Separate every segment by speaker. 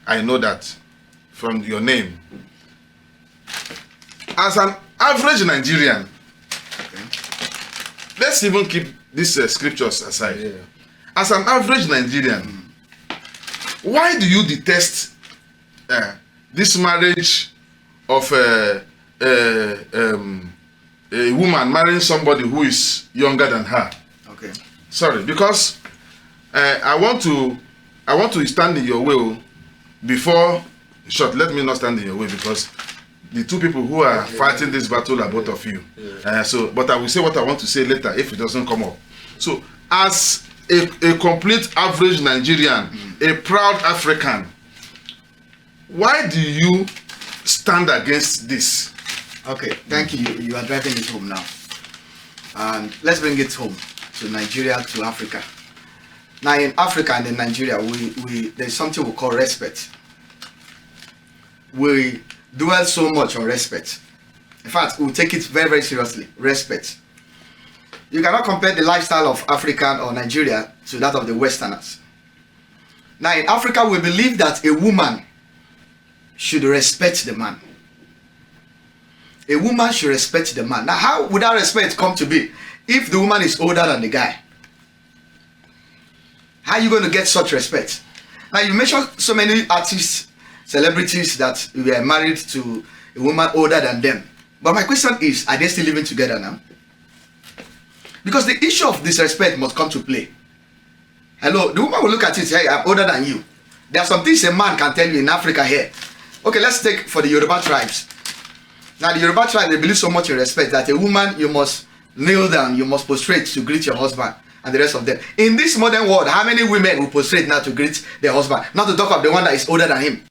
Speaker 1: I know that from your name. As an average Nigerian, let's even keep these scriptures aside. Yeah. As an average Nigerian, why do you detest this marriage of a woman marrying somebody who is younger than her?
Speaker 2: Okay.
Speaker 1: Sorry, because I want to stand in your way before. Short, let me not stand in your way, because the two people who are fighting this battle are both of you. Yeah. But I will say what I want to say later if it doesn't come up. So, as a complete average Nigerian, a proud African, why do you stand against this?
Speaker 2: Okay, thank you. You are driving it home now. And let's bring it home to Nigeria, to Africa. Now in Africa and in Nigeria, there's something we call respect. We dwell so much on respect. In fact, we take it very, very seriously. Respect. You cannot compare the lifestyle of African or Nigeria to that of the Westerners. Now in Africa, we believe that a woman should respect the man. A woman should respect the man. Now, how would that respect come to be if the woman is older than the guy? How are you going to get such respect? Now, you mentioned so many artists, celebrities that were married to a woman older than them. But my question is, are they still living together now? Because the issue of disrespect must come to play. Hello, the woman will look at it and say, hey, I'm older than you. There are some things a man can tell you in Africa here. Okay, let's take for the Yoruba tribes. Now, the Yoruba tribe, they believe so much in respect that a woman, you must kneel down, you must prostrate to greet your husband and the rest of them. In this modern world, how many women will prostrate now to greet their husband? Not to talk of the one that is older than him.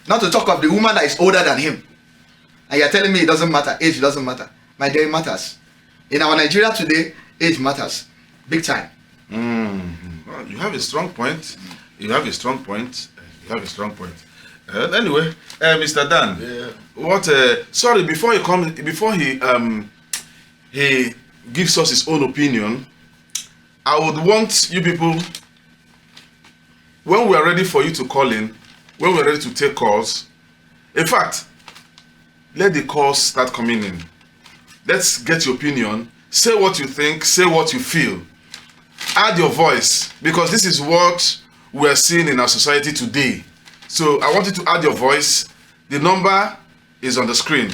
Speaker 2: Not to talk of the woman that is older than him. And you're telling me it doesn't matter, age doesn't matter. My dear, it matters. In our Nigeria today, age matters. Big time.
Speaker 1: Well, you have a strong point. You have a strong point. You have a strong point. Anyway, Mr. Dan,
Speaker 3: yeah.
Speaker 1: What? Sorry, before he gives us his own opinion, I would want you people, when we are ready for you to call in, when we are ready to take calls. In fact, let the calls start coming in. Let's get your opinion. Say what you think. Say what you feel. Add your voice, because this is what we are seeing in our society today. So I want you to add your voice. The number is on the screen.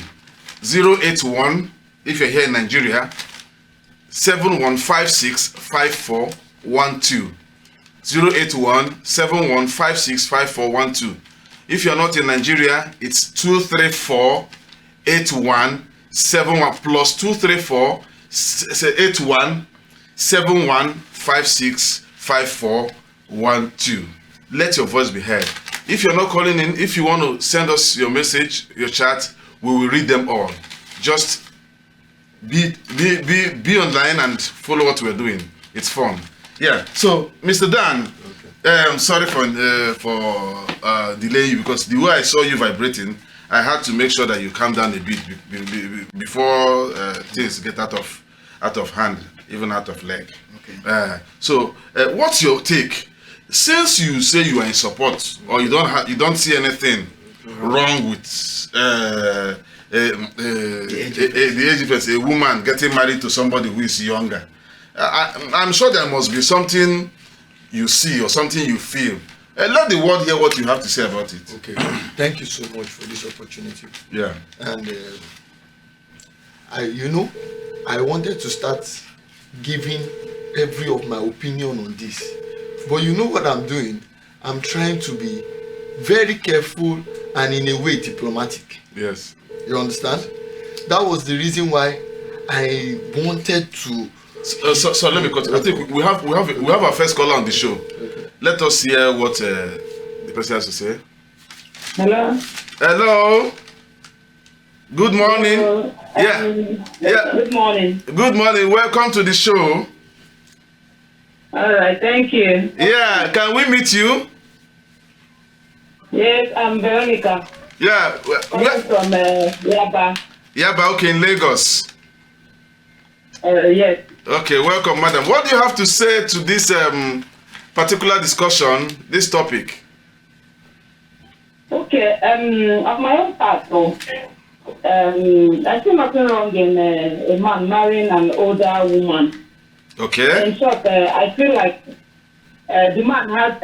Speaker 1: 081, if you're here in Nigeria, 71565412. 081-71565412. If you're not in Nigeria, it's 234-8171 plus 234-8171565412. Let your voice be heard. If you're not calling in, if you want to send us your message, your chat, we will read them all. Just be online and follow what we're doing. It's fun. Yeah. So, Mr. Dan, okay. Sorry for delaying you, because the way I saw you vibrating, I had to make sure that you calm down a bit before things get out of hand, even out of leg.
Speaker 2: Okay.
Speaker 1: So, what's your take? Since you say you are in support, or you don't see anything wrong with the age difference, a woman getting married to somebody who is younger, I'm sure there must be something you see or something you feel. Let the world hear what you have to say about it.
Speaker 3: Okay. Thank you so much for this opportunity.
Speaker 1: Yeah.
Speaker 3: And I wanted to start giving every of my opinion on this. But you know what I'm doing? I'm trying to be very careful and in a way diplomatic.
Speaker 1: Yes.
Speaker 3: You understand? That was the reason why I wanted to.
Speaker 1: So let me cut. I think we have our first caller on the show. Okay. Let us hear what the person has to say.
Speaker 4: Hello.
Speaker 1: Hello. Good morning.
Speaker 4: Hello.
Speaker 1: Yeah.
Speaker 4: Good morning.
Speaker 1: Good morning. Welcome to the show.
Speaker 4: All right. Thank you.
Speaker 1: Yeah. Can we meet you?
Speaker 4: Yes, I'm Veronica.
Speaker 1: Yeah.
Speaker 4: I'm from Yaba.
Speaker 1: Yaba, okay, in Lagos.
Speaker 4: Yes.
Speaker 1: Okay, welcome, madam. What do you have to say to this particular discussion, this topic?
Speaker 4: Okay, on my own part, though, I see nothing wrong in a man marrying an older woman.
Speaker 1: Okay.
Speaker 4: In short, I feel like the man has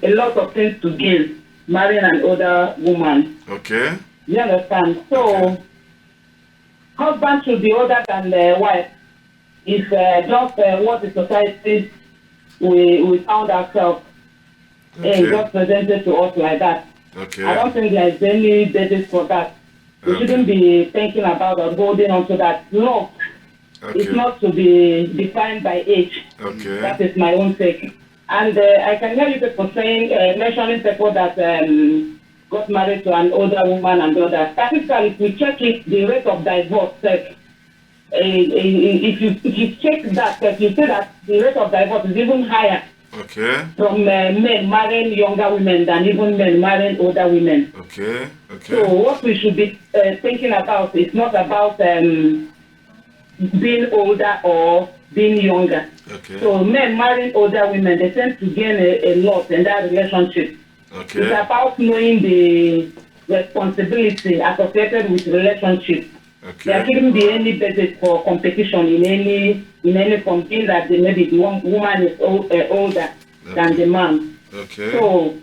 Speaker 4: a lot of things to gain marrying an older woman.
Speaker 1: Okay.
Speaker 4: You understand? So,
Speaker 1: Okay.
Speaker 4: husband should be older than the wife. It's just what the society we found ourselves
Speaker 1: Okay.
Speaker 4: just presented to us like that.
Speaker 1: Okay.
Speaker 4: I don't think there is any basis for that. We
Speaker 1: Okay.
Speaker 4: shouldn't be thinking about or holding on to that. Love is
Speaker 1: Okay.
Speaker 4: not to be defined by age.
Speaker 1: Okay.
Speaker 4: That is my own take. And I can hear you people saying, mentioning people that got married to an older woman and all that. Statistically, if we check it, the rate of divorce, if you check that, you see that the rate of divorce is even higher
Speaker 1: Okay.
Speaker 4: from men marrying younger women than even men marrying older women.
Speaker 1: Okay.
Speaker 4: So
Speaker 1: Okay.
Speaker 4: what we should be thinking about is not about being older or being younger.
Speaker 1: Okay.
Speaker 4: So men marrying older women, they tend to gain a lot in that relationship. It's
Speaker 1: Okay.
Speaker 4: about knowing the responsibility associated with relationship. There
Speaker 1: Okay.
Speaker 4: shouldn't be any basis for competition in any form, being that maybe the woman is older than the man.
Speaker 1: Okay.
Speaker 4: So,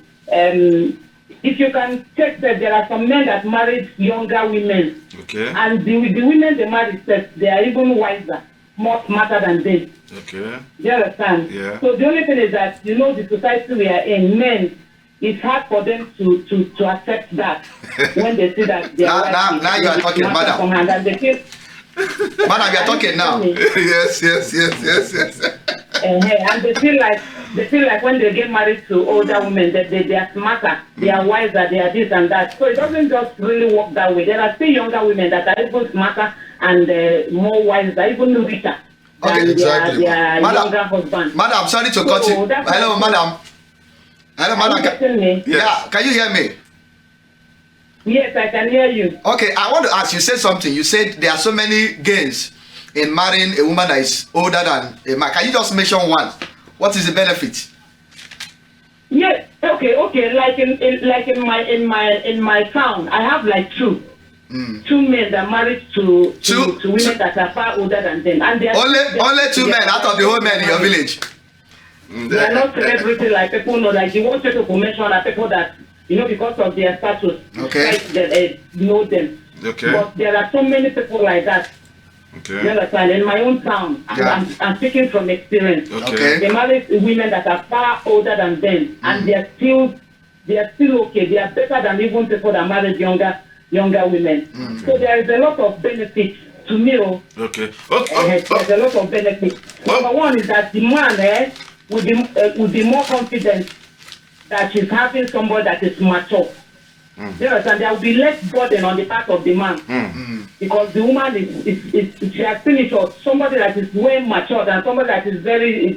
Speaker 4: if you can check that there are some men that married younger women,
Speaker 1: Okay.
Speaker 4: and the women they married, they are even wiser, more smarter than them.
Speaker 1: Okay.
Speaker 4: Do you understand?
Speaker 1: Yeah.
Speaker 4: So the only thing is that, the society we are in, men, it's hard for them to accept that when they see that they are
Speaker 2: Now you are talking, madam.
Speaker 4: from hand, and they feel,
Speaker 2: Madam, you are talking now.
Speaker 1: Yes.
Speaker 4: and they feel like when they get married to older women, that they are smarter, they are wiser, they are this and that. So it doesn't just really work that way. There are still younger women that are even smarter and more wiser, even richer
Speaker 2: Okay,
Speaker 4: than
Speaker 3: exactly.
Speaker 4: their
Speaker 2: Madam,
Speaker 4: younger husband.
Speaker 2: Madam, sorry to cut you.
Speaker 4: that's
Speaker 2: Hello,
Speaker 4: what-
Speaker 2: madam. Hello,
Speaker 4: Are you
Speaker 2: madam.
Speaker 4: getting me?
Speaker 1: Yes.
Speaker 2: Yeah, can you hear me?
Speaker 4: Yes, I can hear you.
Speaker 2: Okay, I want to ask you, said something. You said there are so many gains in marrying a woman that is older than a man. Can you just mention one? What is the benefit?
Speaker 4: Yes, okay. Like in my town, I have like two men that married to women that are far older than them, and they are
Speaker 2: Only two men out of the whole men in your village.
Speaker 4: They are not celebrity like people know. Like you want people to mention are people that because of their status,
Speaker 2: Okay.
Speaker 4: like, they know them.
Speaker 1: Okay.
Speaker 4: But there are so many people like that. You
Speaker 1: Okay.
Speaker 4: understand? In my own town, and
Speaker 2: Yeah.
Speaker 4: I'm speaking from experience.
Speaker 2: Okay.
Speaker 4: They marry women that are far older than them, and they are still okay. They are better than even people that married younger women. So there is a lot of benefits to me.
Speaker 1: Okay.
Speaker 4: There's a lot of benefits. Number one is that the man will be more confident that she's having somebody that is mature. You understand? There will be less burden on the part of the man. Because the woman she has finished or somebody that is way mature than somebody that is very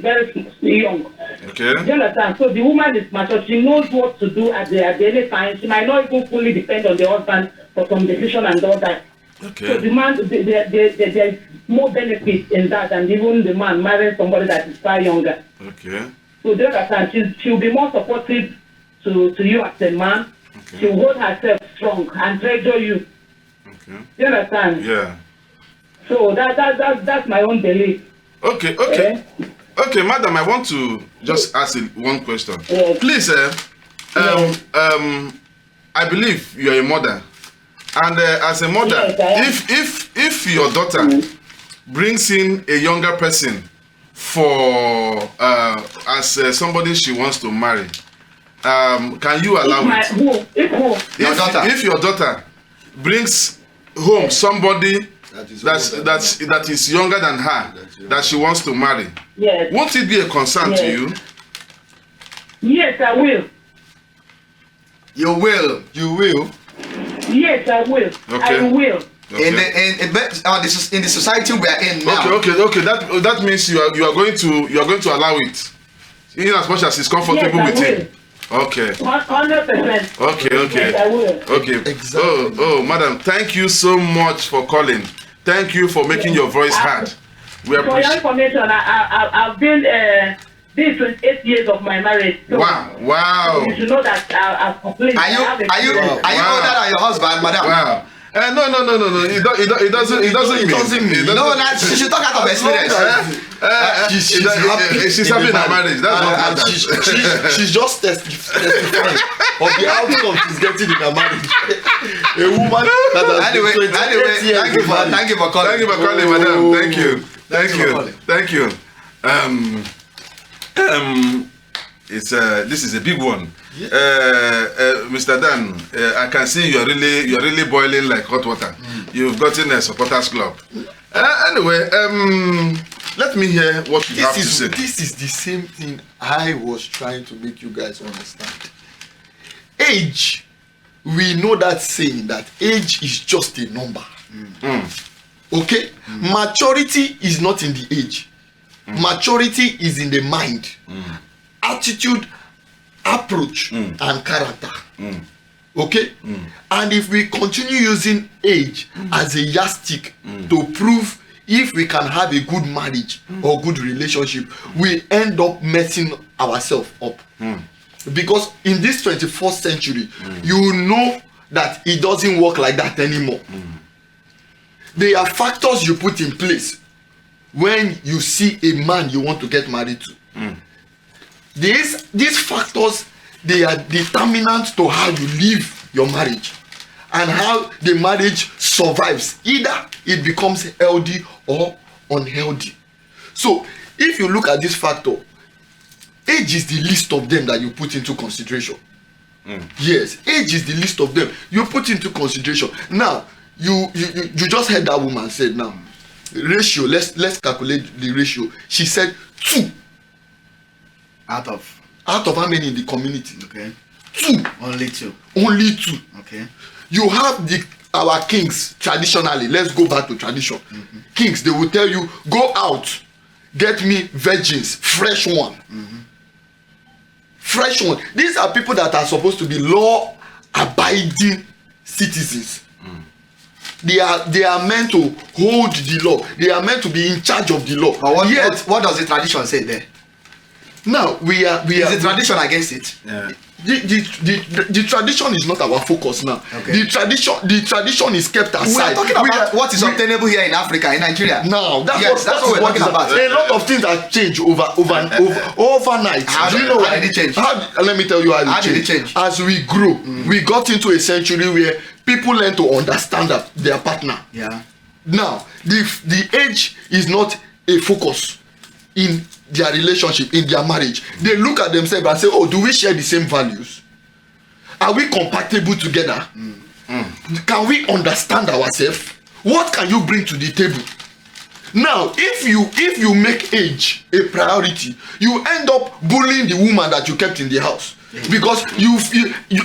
Speaker 4: young.
Speaker 1: Okay.
Speaker 4: You understand? So the woman is mature. She knows what to do at any time. She might not even fully depend on the husband for some decision and all that. So
Speaker 1: Okay.
Speaker 4: the man, there is more benefit in that than even the man marrying somebody that is far younger.
Speaker 1: Okay.
Speaker 4: So the other time, she'll be more supportive to you as a man.
Speaker 1: Okay.
Speaker 4: She'll hold herself strong and treasure you.
Speaker 1: Okay.
Speaker 4: You understand?
Speaker 1: Yeah.
Speaker 4: So that's my own belief.
Speaker 1: Okay. Okay, madam, I want to just ask one question.
Speaker 4: Yes.
Speaker 1: Please, I believe you are a mother, and as a mother,
Speaker 4: Yes, I am.
Speaker 1: if your daughter brings in a younger person for as somebody she wants to marry, can you allow it?
Speaker 4: Who?
Speaker 2: Your daughter.
Speaker 1: If your daughter brings home somebody that is younger than her that she wants to marry,
Speaker 4: Yes.
Speaker 1: won't it be a concern to
Speaker 4: Yes.
Speaker 1: you?
Speaker 4: Yes, I will.
Speaker 2: You will.
Speaker 3: You will.
Speaker 4: Yes, I will.
Speaker 1: Okay.
Speaker 4: I will.
Speaker 1: Okay.
Speaker 2: In the society we are in now.
Speaker 1: Okay. That means you are going to allow it, in as much as it's comfortable
Speaker 4: Yes, I
Speaker 1: with him. Okay.
Speaker 4: 100%.
Speaker 1: Okay.
Speaker 4: Yes, I will.
Speaker 1: Okay.
Speaker 3: Exactly.
Speaker 1: Oh, madam, thank you so much for calling. Thank you for making your voice heard. We
Speaker 4: For your
Speaker 1: appreciate.
Speaker 4: information, I've been this 28 years of my marriage. So
Speaker 1: Wow.
Speaker 4: you should know that I've completed.
Speaker 2: Are you older than your husband, madam?
Speaker 1: Wow. No. It doesn't mean.
Speaker 2: No, she should talk out of experience.
Speaker 3: She's happy.
Speaker 1: She's happy in her marriage. That's what
Speaker 3: And she's just testifying of the outcome she's getting in her marriage. A woman that has
Speaker 2: Anyway,
Speaker 3: been 28 years
Speaker 2: thank you for calling.
Speaker 1: Thank you for calling, madam. Thank you. This is a big one. Mr. Dan, I can see you're really boiling like hot water. You've gotten a supporters club. Anyway, let me hear what you have to say.
Speaker 3: This is the same thing I was trying to make you guys understand. Age, we know that saying that age is just a number. Okay? Maturity is not in the age. Maturity is in the mind, attitude, approach, and character. Okay? And if we continue using age as a yardstick to prove if we can have a good marriage or good relationship, we end up messing ourselves up. Because in this 21st century, you know that it doesn't work like that anymore. There are factors you put in place when you see a man you want to get married to. These factors, they are determinant to how you live your marriage and how the marriage survives. Either it becomes healthy or unhealthy. So if you look at this factor, age is the least of them that you put into consideration. Yes, age is the least of them you put into consideration. Now you just heard that woman said, now ratio, let's calculate the ratio. She said 2
Speaker 2: Out of
Speaker 3: how many in the community?
Speaker 2: okay,
Speaker 3: 2.
Speaker 2: only 2.
Speaker 3: Only 2.
Speaker 2: Okay.
Speaker 3: You have our kings traditionally. Let's go back to tradition. Kings, they will tell you, go out, get me virgins, fresh one. Fresh one. These are people that are supposed to be law abiding citizens. They are meant to hold the law. They are meant to be in charge of the law.
Speaker 2: But
Speaker 3: Yet,
Speaker 2: what does the tradition say there?
Speaker 3: now we are
Speaker 2: Is the tradition against it?
Speaker 1: Yeah.
Speaker 3: the tradition is not our focus now.
Speaker 2: Okay.
Speaker 3: The tradition is kept aside.
Speaker 2: We are talking about what is obtainable here in Africa, in Nigeria.
Speaker 3: Now that's
Speaker 2: Yes, that's what we're talking about.
Speaker 3: A lot of things have changed overnight.
Speaker 2: How
Speaker 3: Do you
Speaker 2: did-
Speaker 3: know
Speaker 2: how
Speaker 3: why?
Speaker 2: did it change?
Speaker 3: Let me tell you how,
Speaker 2: How did it change?
Speaker 3: As we grow, we got into a century where people learn to understand their partner.
Speaker 2: Yeah.
Speaker 3: Now the age is not a focus in their relationship, in their marriage. They look at themselves and say, oh, do we share the same values? Are we compatible together? Can we understand ourselves? What can you bring to the table? Now if you make age a priority, you end up bullying the woman that you kept in the house, because you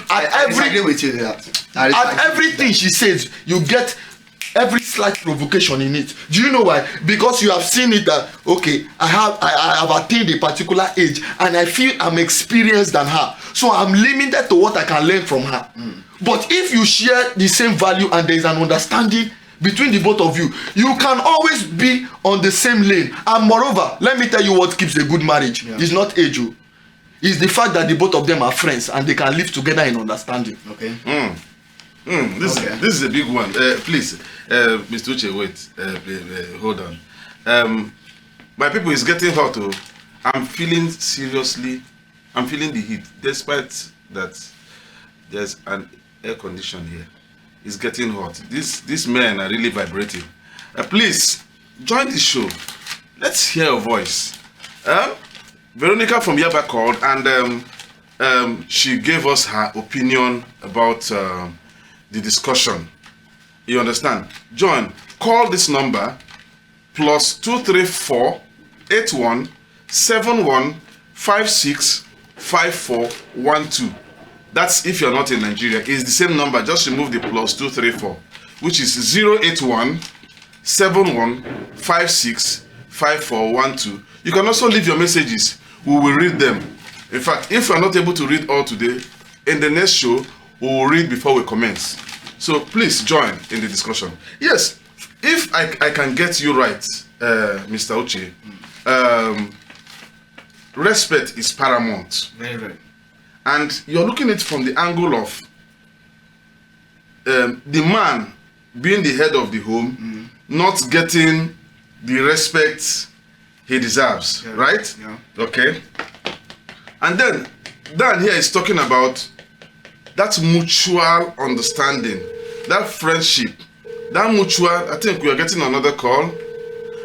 Speaker 2: I disagree with you there.
Speaker 3: at everything she says, you get every slight provocation in it. Do you know why? Because you have seen it that, okay, I have attained a particular age and I feel I'm experienced than her, so I'm limited to what I can learn from her. But if you share the same value and there is an understanding between the both of you, you can always be on the same lane. And moreover, let me tell you what keeps a good marriage. It's not age. It's the fact that the both of them are friends and they can live together in understanding.
Speaker 2: Okay.
Speaker 1: This is a big one. Please, Mr. Uche, wait. Hold on. My people, is getting hot. I'm feeling the heat, despite that there's an air condition here. It's getting hot. These men are really vibrating. Please join the show. Let's hear your voice. Veronica from Yaba called, and she gave us her opinion about the discussion. You understand? Join. Call this number +234 81 71 56 5412. That's if you're not in Nigeria. It's the same number. Just remove the +234, which is 081 71 56 5412. You can also leave your messages. We will read them. In fact, if we're not able to read all today, in the next show, we will read before we commence. So please join in the discussion. Yes, if I can get you right, Mr. Uche, respect is paramount.
Speaker 2: Very, very.
Speaker 1: And you're looking at it from the angle of the man being the head of the home, not getting the respect he deserves,
Speaker 2: Yeah.
Speaker 1: right?
Speaker 2: Yeah.
Speaker 1: Okay. And then Dan here is talking about that mutual understanding, that friendship, that mutual, I think we are getting another call,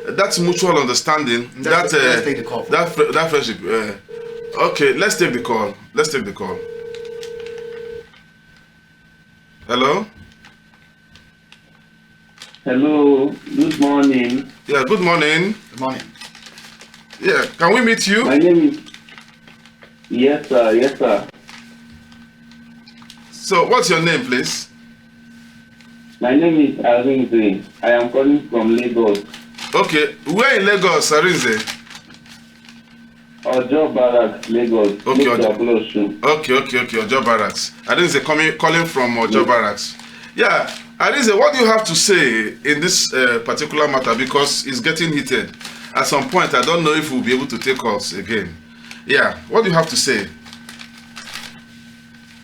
Speaker 1: that mutual understanding,
Speaker 2: Let's take the call.
Speaker 1: that friendship. Okay, let's take the call. Let's take the call. Hello?
Speaker 5: Hello, good morning.
Speaker 1: Yeah, good morning.
Speaker 2: Good morning.
Speaker 1: Yeah, can we meet you?
Speaker 5: My name is. Yes, sir. Yes, sir.
Speaker 1: So, what's your name, please?
Speaker 5: My name is Arinze. I am calling from Lagos.
Speaker 1: Okay, where in Lagos, Arinze?
Speaker 5: Ojo Barracks, Lagos.
Speaker 1: Okay,
Speaker 5: Mr.
Speaker 1: Ojo.
Speaker 5: Bloshu.
Speaker 1: Okay, Ojo Barracks. Arinze calling from Ojo Barracks. Yeah, Arinze, what do you have to say in this particular matter? Because it's getting heated. At some point, I don't know if we'll be able to take calls again. Yeah, what do you have to say?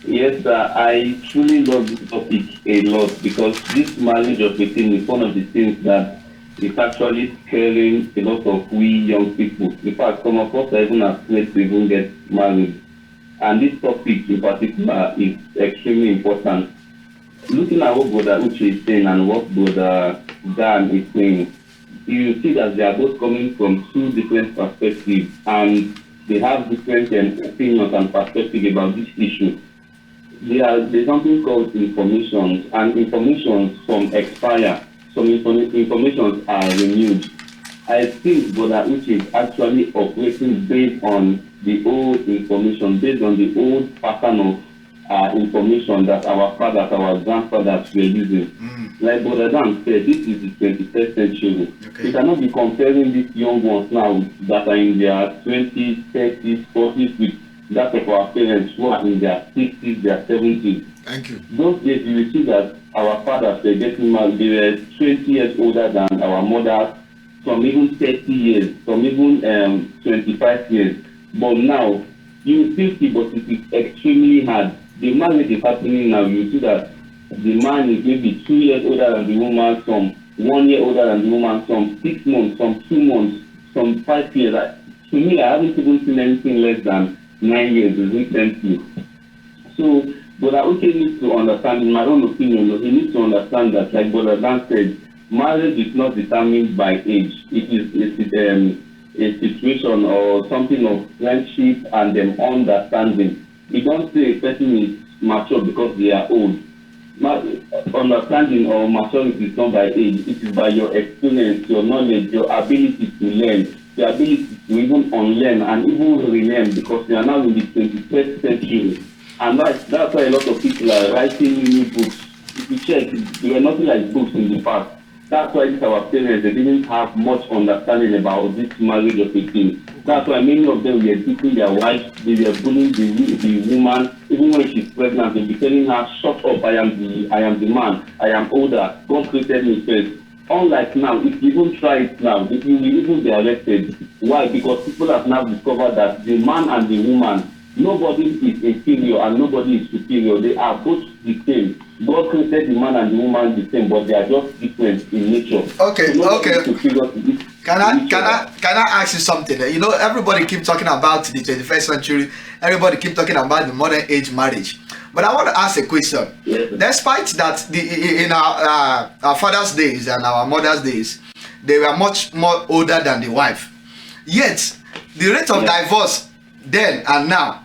Speaker 5: Yes, sir. I truly love this topic a lot because this marriage of a teen is one of the things that is actually scaring a lot of we young people. In fact, some of us are even afraid to even get married. And this topic in particular is extremely important. Looking at what Brother Uche is saying and what Brother Dan is saying, you see that they are both coming from two different perspectives and they have different opinions and perspectives about this issue. There's something called information, and information some expire, some information are renewed. I think Brother Uche is actually operating based on the old information, based on the old pattern of information that our fathers, our grandfathers were using. Like Brother Dan said, this is the 21st century.
Speaker 2: Okay.
Speaker 5: You cannot be comparing these young ones now that are in their 20s, 30s, 40s with that of our parents who are in their 60s, their 70s.
Speaker 3: Thank you.
Speaker 5: Those days you will see that our fathers were getting married, they were 20 years older than our mothers, some even 30 years, some even 25 years. But now, you will still see, but it is extremely hard. The marriage is happening now, you see that the man is maybe 2 years older than the woman, some 1 year older than the woman, some 6 months, some 2 months, some 5 years. To me, I haven't even seen anything less than 9 years recently. So, Brother Uche needs to understand, in my own opinion, he needs to understand that, like Brother Dan said, marriage is not determined by age. It is a situation or something of friendship and understanding. You don't say a person is mature because they are old. Understanding or maturity is not by age. It is by your experience, your knowledge, your ability to learn, the ability to even unlearn and even relearn, because we are now in the 21st century. And that's why a lot of people are writing new books. If you check, they were nothing like books in the past. That's why our parents, they didn't have much understanding about this marriage of a teen. That's why many of them were beating their wives, they were bullying the woman, even when she's pregnant, they be telling her, shut up, I am the man, I am older, God created me first. Unlike now, if you even try it now, if you will even be arrested. Why? Because people have now discovered that the man and the woman, nobody is inferior and nobody is superior. They are both the same. God created the man and the woman the same, but they are just different in nature.
Speaker 2: Okay,
Speaker 5: So
Speaker 2: okay. Can I ask you something? You know, everybody keep talking about the 21st century. Everybody keep talking about the modern age marriage. But I want to ask a question.
Speaker 5: Yes.
Speaker 2: Despite that, in our father's days and our mother's days, they were much more older than the wife. Yet, the rate of divorce then and now,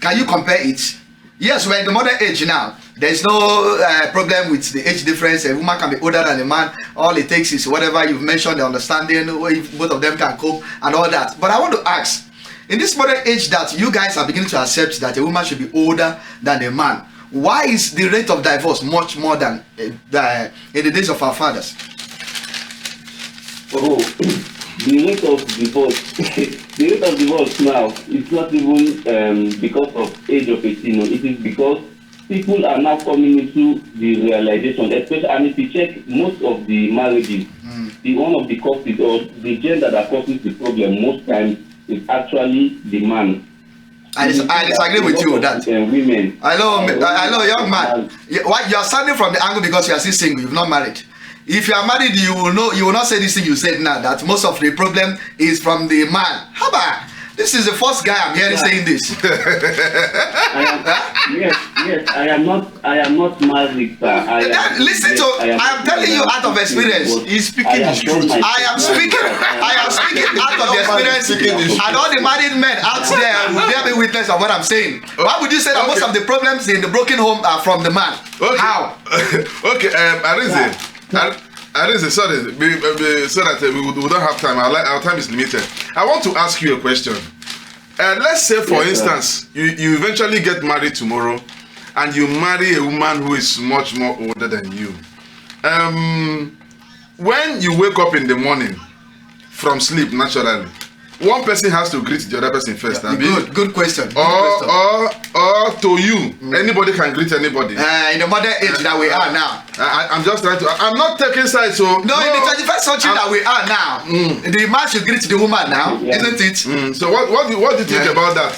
Speaker 2: can you compare it? Yes, we're in the modern age now. There's no problem with the age difference. A woman can be older than a man. All it takes is whatever you've mentioned, the understanding, if both of them can cope and all that. But I want to ask, in this modern age that you guys are beginning to accept that a woman should be older than a man, why is the rate of divorce much more than in the days of our fathers?
Speaker 5: Oh, the rate of divorce, the rate of divorce now is not even because of age of 18. It is because people are now coming into the realization, especially, and if you check most of the marriages, the one of the causes or the gender that causes the problem most times is actually the man.
Speaker 2: I disagree with you with that.
Speaker 5: Women.
Speaker 2: Hello, young man. You are standing from the angle because you are still single. You've not married. If you are married, you will know. You will not say this thing you said now. That most of the problem is from the man. How about? This is the first guy I'm hearing saying this.
Speaker 5: Yes, I am not married, sir.
Speaker 2: Listen to. I am telling you out of experience.
Speaker 3: He's speaking his truth.
Speaker 2: I am speaking out of the experience, and all the married men out there will bear me witness of what I'm saying. Why would you say that most of the problems in the broken home are from the man?
Speaker 1: Okay.
Speaker 2: How?
Speaker 1: Okay, Arinze, sorry, so that we don't have time. Our time is limited. I want to ask you a question. Let's say, for instance, you eventually get married tomorrow, and you marry a woman who is much more older than you. When you wake up in the morning from sleep, naturally, one person has to greet the other person first.
Speaker 2: Good question.
Speaker 1: Or to you, anybody can greet anybody.
Speaker 2: In the modern age that we are now.
Speaker 1: I'm just trying to. I'm not taking sides. So
Speaker 2: in the 21st century that we are now, the man should greet the woman now, isn't it?
Speaker 1: So what do you think about that?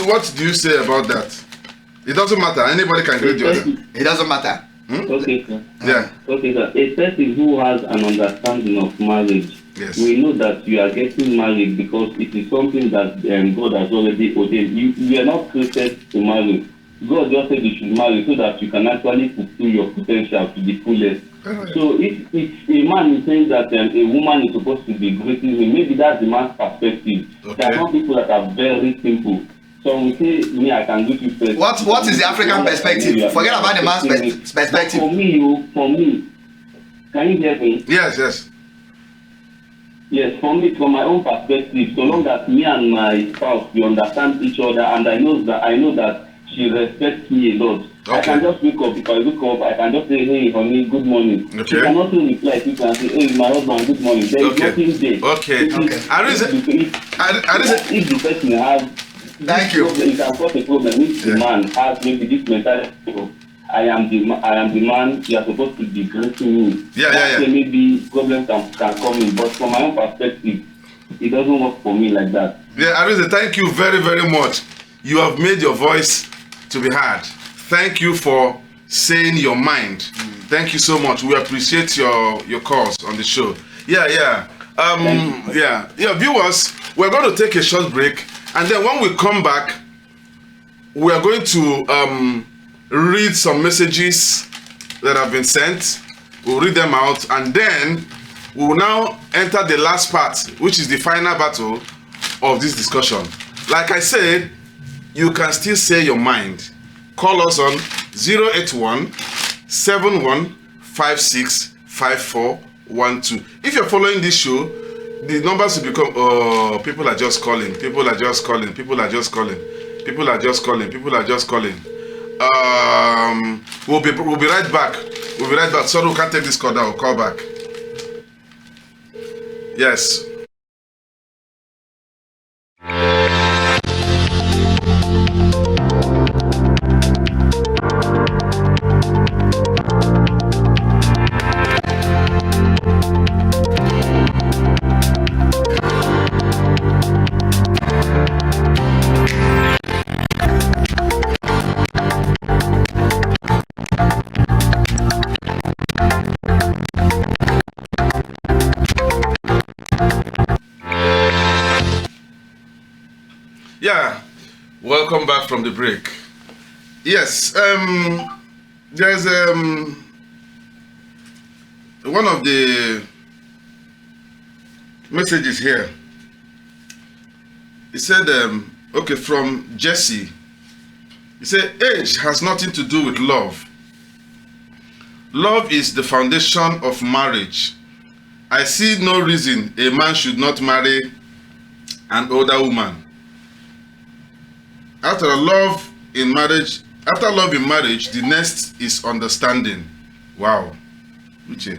Speaker 1: What do you say about that? It doesn't matter. Anybody can greet the other.
Speaker 2: It doesn't matter.
Speaker 5: Okay, sir.
Speaker 1: Yeah.
Speaker 5: Okay, sir. A person who has an understanding of marriage,
Speaker 1: yes,
Speaker 5: we know that you are getting married because it is something that God has already ordained. You are not created to marry. God just said you should marry so that you can actually fulfill your potential to the fullest. So if a man is saying that a woman is supposed to be greeting him, maybe that's the man's perspective.
Speaker 1: Okay.
Speaker 5: There are some people that are very simple. So we say, me, I can greet you first.
Speaker 2: What is the African perspective? Forget about the man's perspective.
Speaker 5: For me, can you hear me?
Speaker 1: Yes.
Speaker 5: Yes, for me, from my own perspective, so long as me and my spouse, we understand each other, and I know that she respects me a lot.
Speaker 1: Okay.
Speaker 5: I can just wake up. If I wake up, I can just say, hey, honey, good morning.
Speaker 1: Okay.
Speaker 5: She can also reply. She can say, hey, my husband, good morning. There is nothing there.
Speaker 1: Okay.
Speaker 5: If the person has,
Speaker 2: thank you.
Speaker 5: It can cause a problem if the man has maybe this mentality of, I am the man, you are supposed to be greeting me.
Speaker 1: Yeah.
Speaker 5: Maybe problems can come in, but from my own perspective, it doesn't work for me like that.
Speaker 1: Yeah, Arinze, thank you very, very much. You have made your voice to be heard. Thank you for saying your mind. Thank you so much. We appreciate your calls on the show. Yeah. Viewers, we're going to take a short break, and then when we come back, we are going to read some messages that have been sent. We'll read them out, and then we will now enter the last part, which is the final battle of this discussion. Like I said, you can still say your mind. Call us on 081-7156-5412. If you're following this show, the numbers will become, people are just calling. We'll be right back. Sorry, we can't take this call now. We'll call back. Yes. Yeah, welcome back from the break. Yes, there's one of the messages here. It said, okay, from Jesse. He said, age has nothing to do with love. Love is the foundation of marriage. I see no reason a man should not marry an older woman. After love in marriage, the next is understanding. Wow. Uche,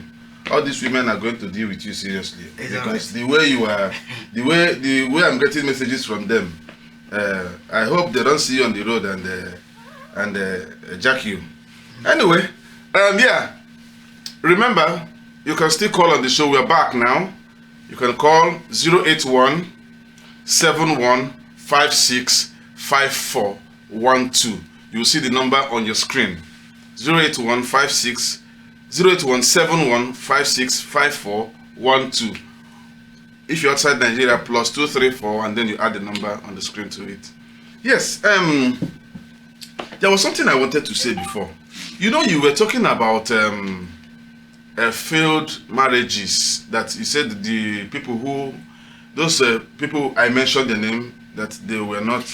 Speaker 1: all these women are going to deal with you seriously. Because the way you are, the way I'm getting messages from them, I hope they don't see you on the road and jack you. Anyway, yeah. Remember, you can still call on the show. We're back now. You can call 081 7156 5412. You will see the number on your screen. 081 7156 5412. If you're outside Nigeria, plus 234, and then you add the number on the screen to it. Yes, there was something I wanted to say before. You know, you were talking about failed marriages, that you said the people who, those people I mentioned the name, that they were not,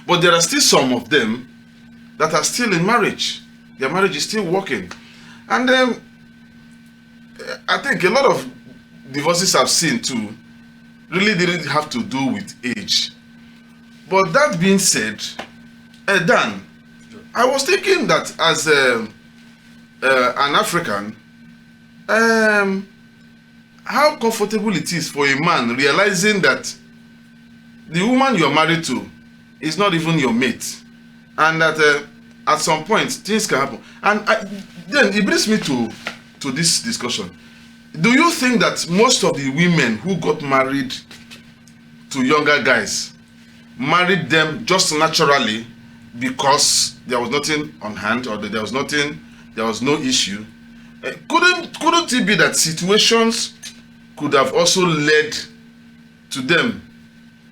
Speaker 1: but there are still some of them that are still in marriage. Their marriage is still working. And I think a lot of divorces I've seen too really didn't have to do with age. But that being said, Dan, I was thinking that as an African, how comfortable it is for a man realizing that the woman you are married to is not even your mate, and that at some point things can happen. And then it brings me to this discussion. Do you think that most of the women who got married to younger guys married them just naturally because there was nothing on hand, or that there was no issue? Couldn't it be that situations could have also led to them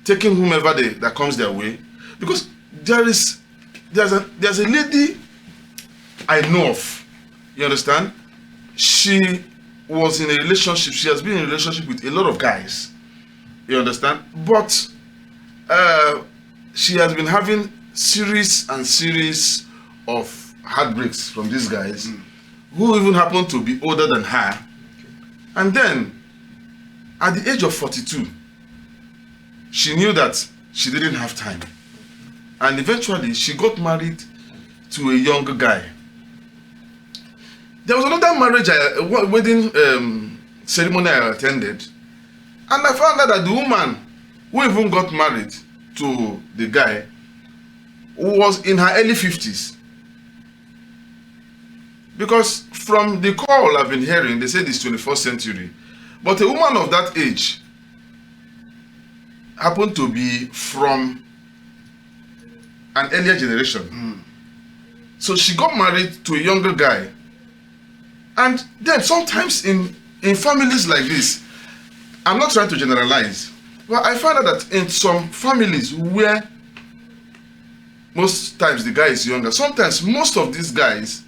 Speaker 1: taking whomever that comes their way? Because there's a lady I know of, you understand? She was in a relationship, she has been in a relationship with a lot of guys, you understand? But she has been having series and series of heartbreaks from these guys who even happen to be older than her. And then at the age of 42, she knew that she didn't have time, and eventually she got married to a younger guy. There was another marriage, wedding ceremony I attended, and I found out that the woman who even got married to the guy was in her early 50s. Because from the call I've been hearing, they said it's 21st century. But a woman of that age happened to be from an earlier generation. So she got married to a younger guy. And then sometimes in families like this, I'm not trying to generalize, but I found out that in some families where most times the guy is younger, sometimes most of these guys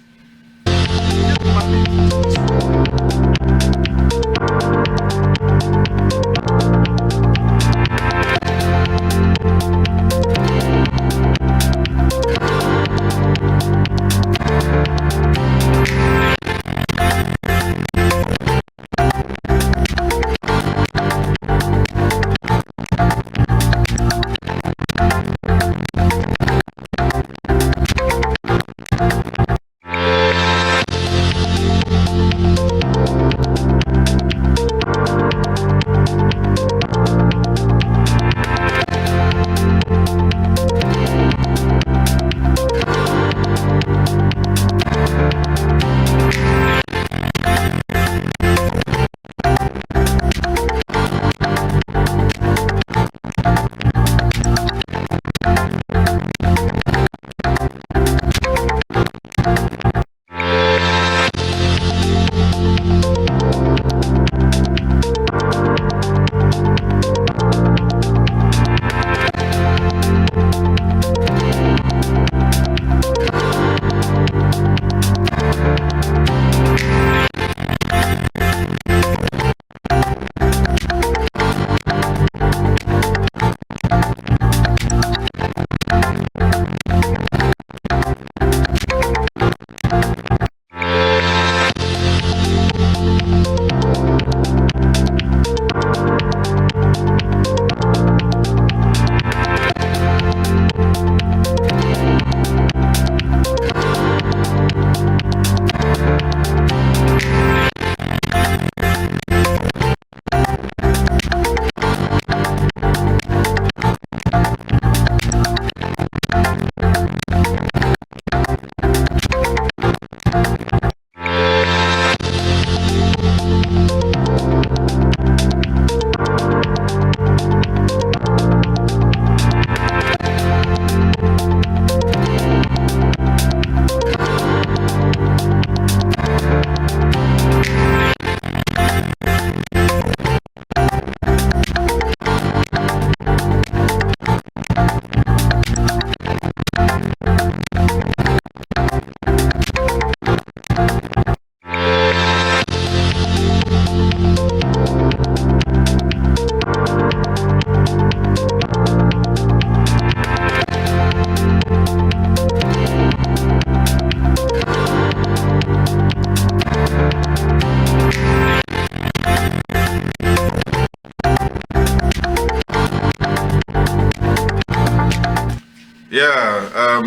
Speaker 1: Yeah,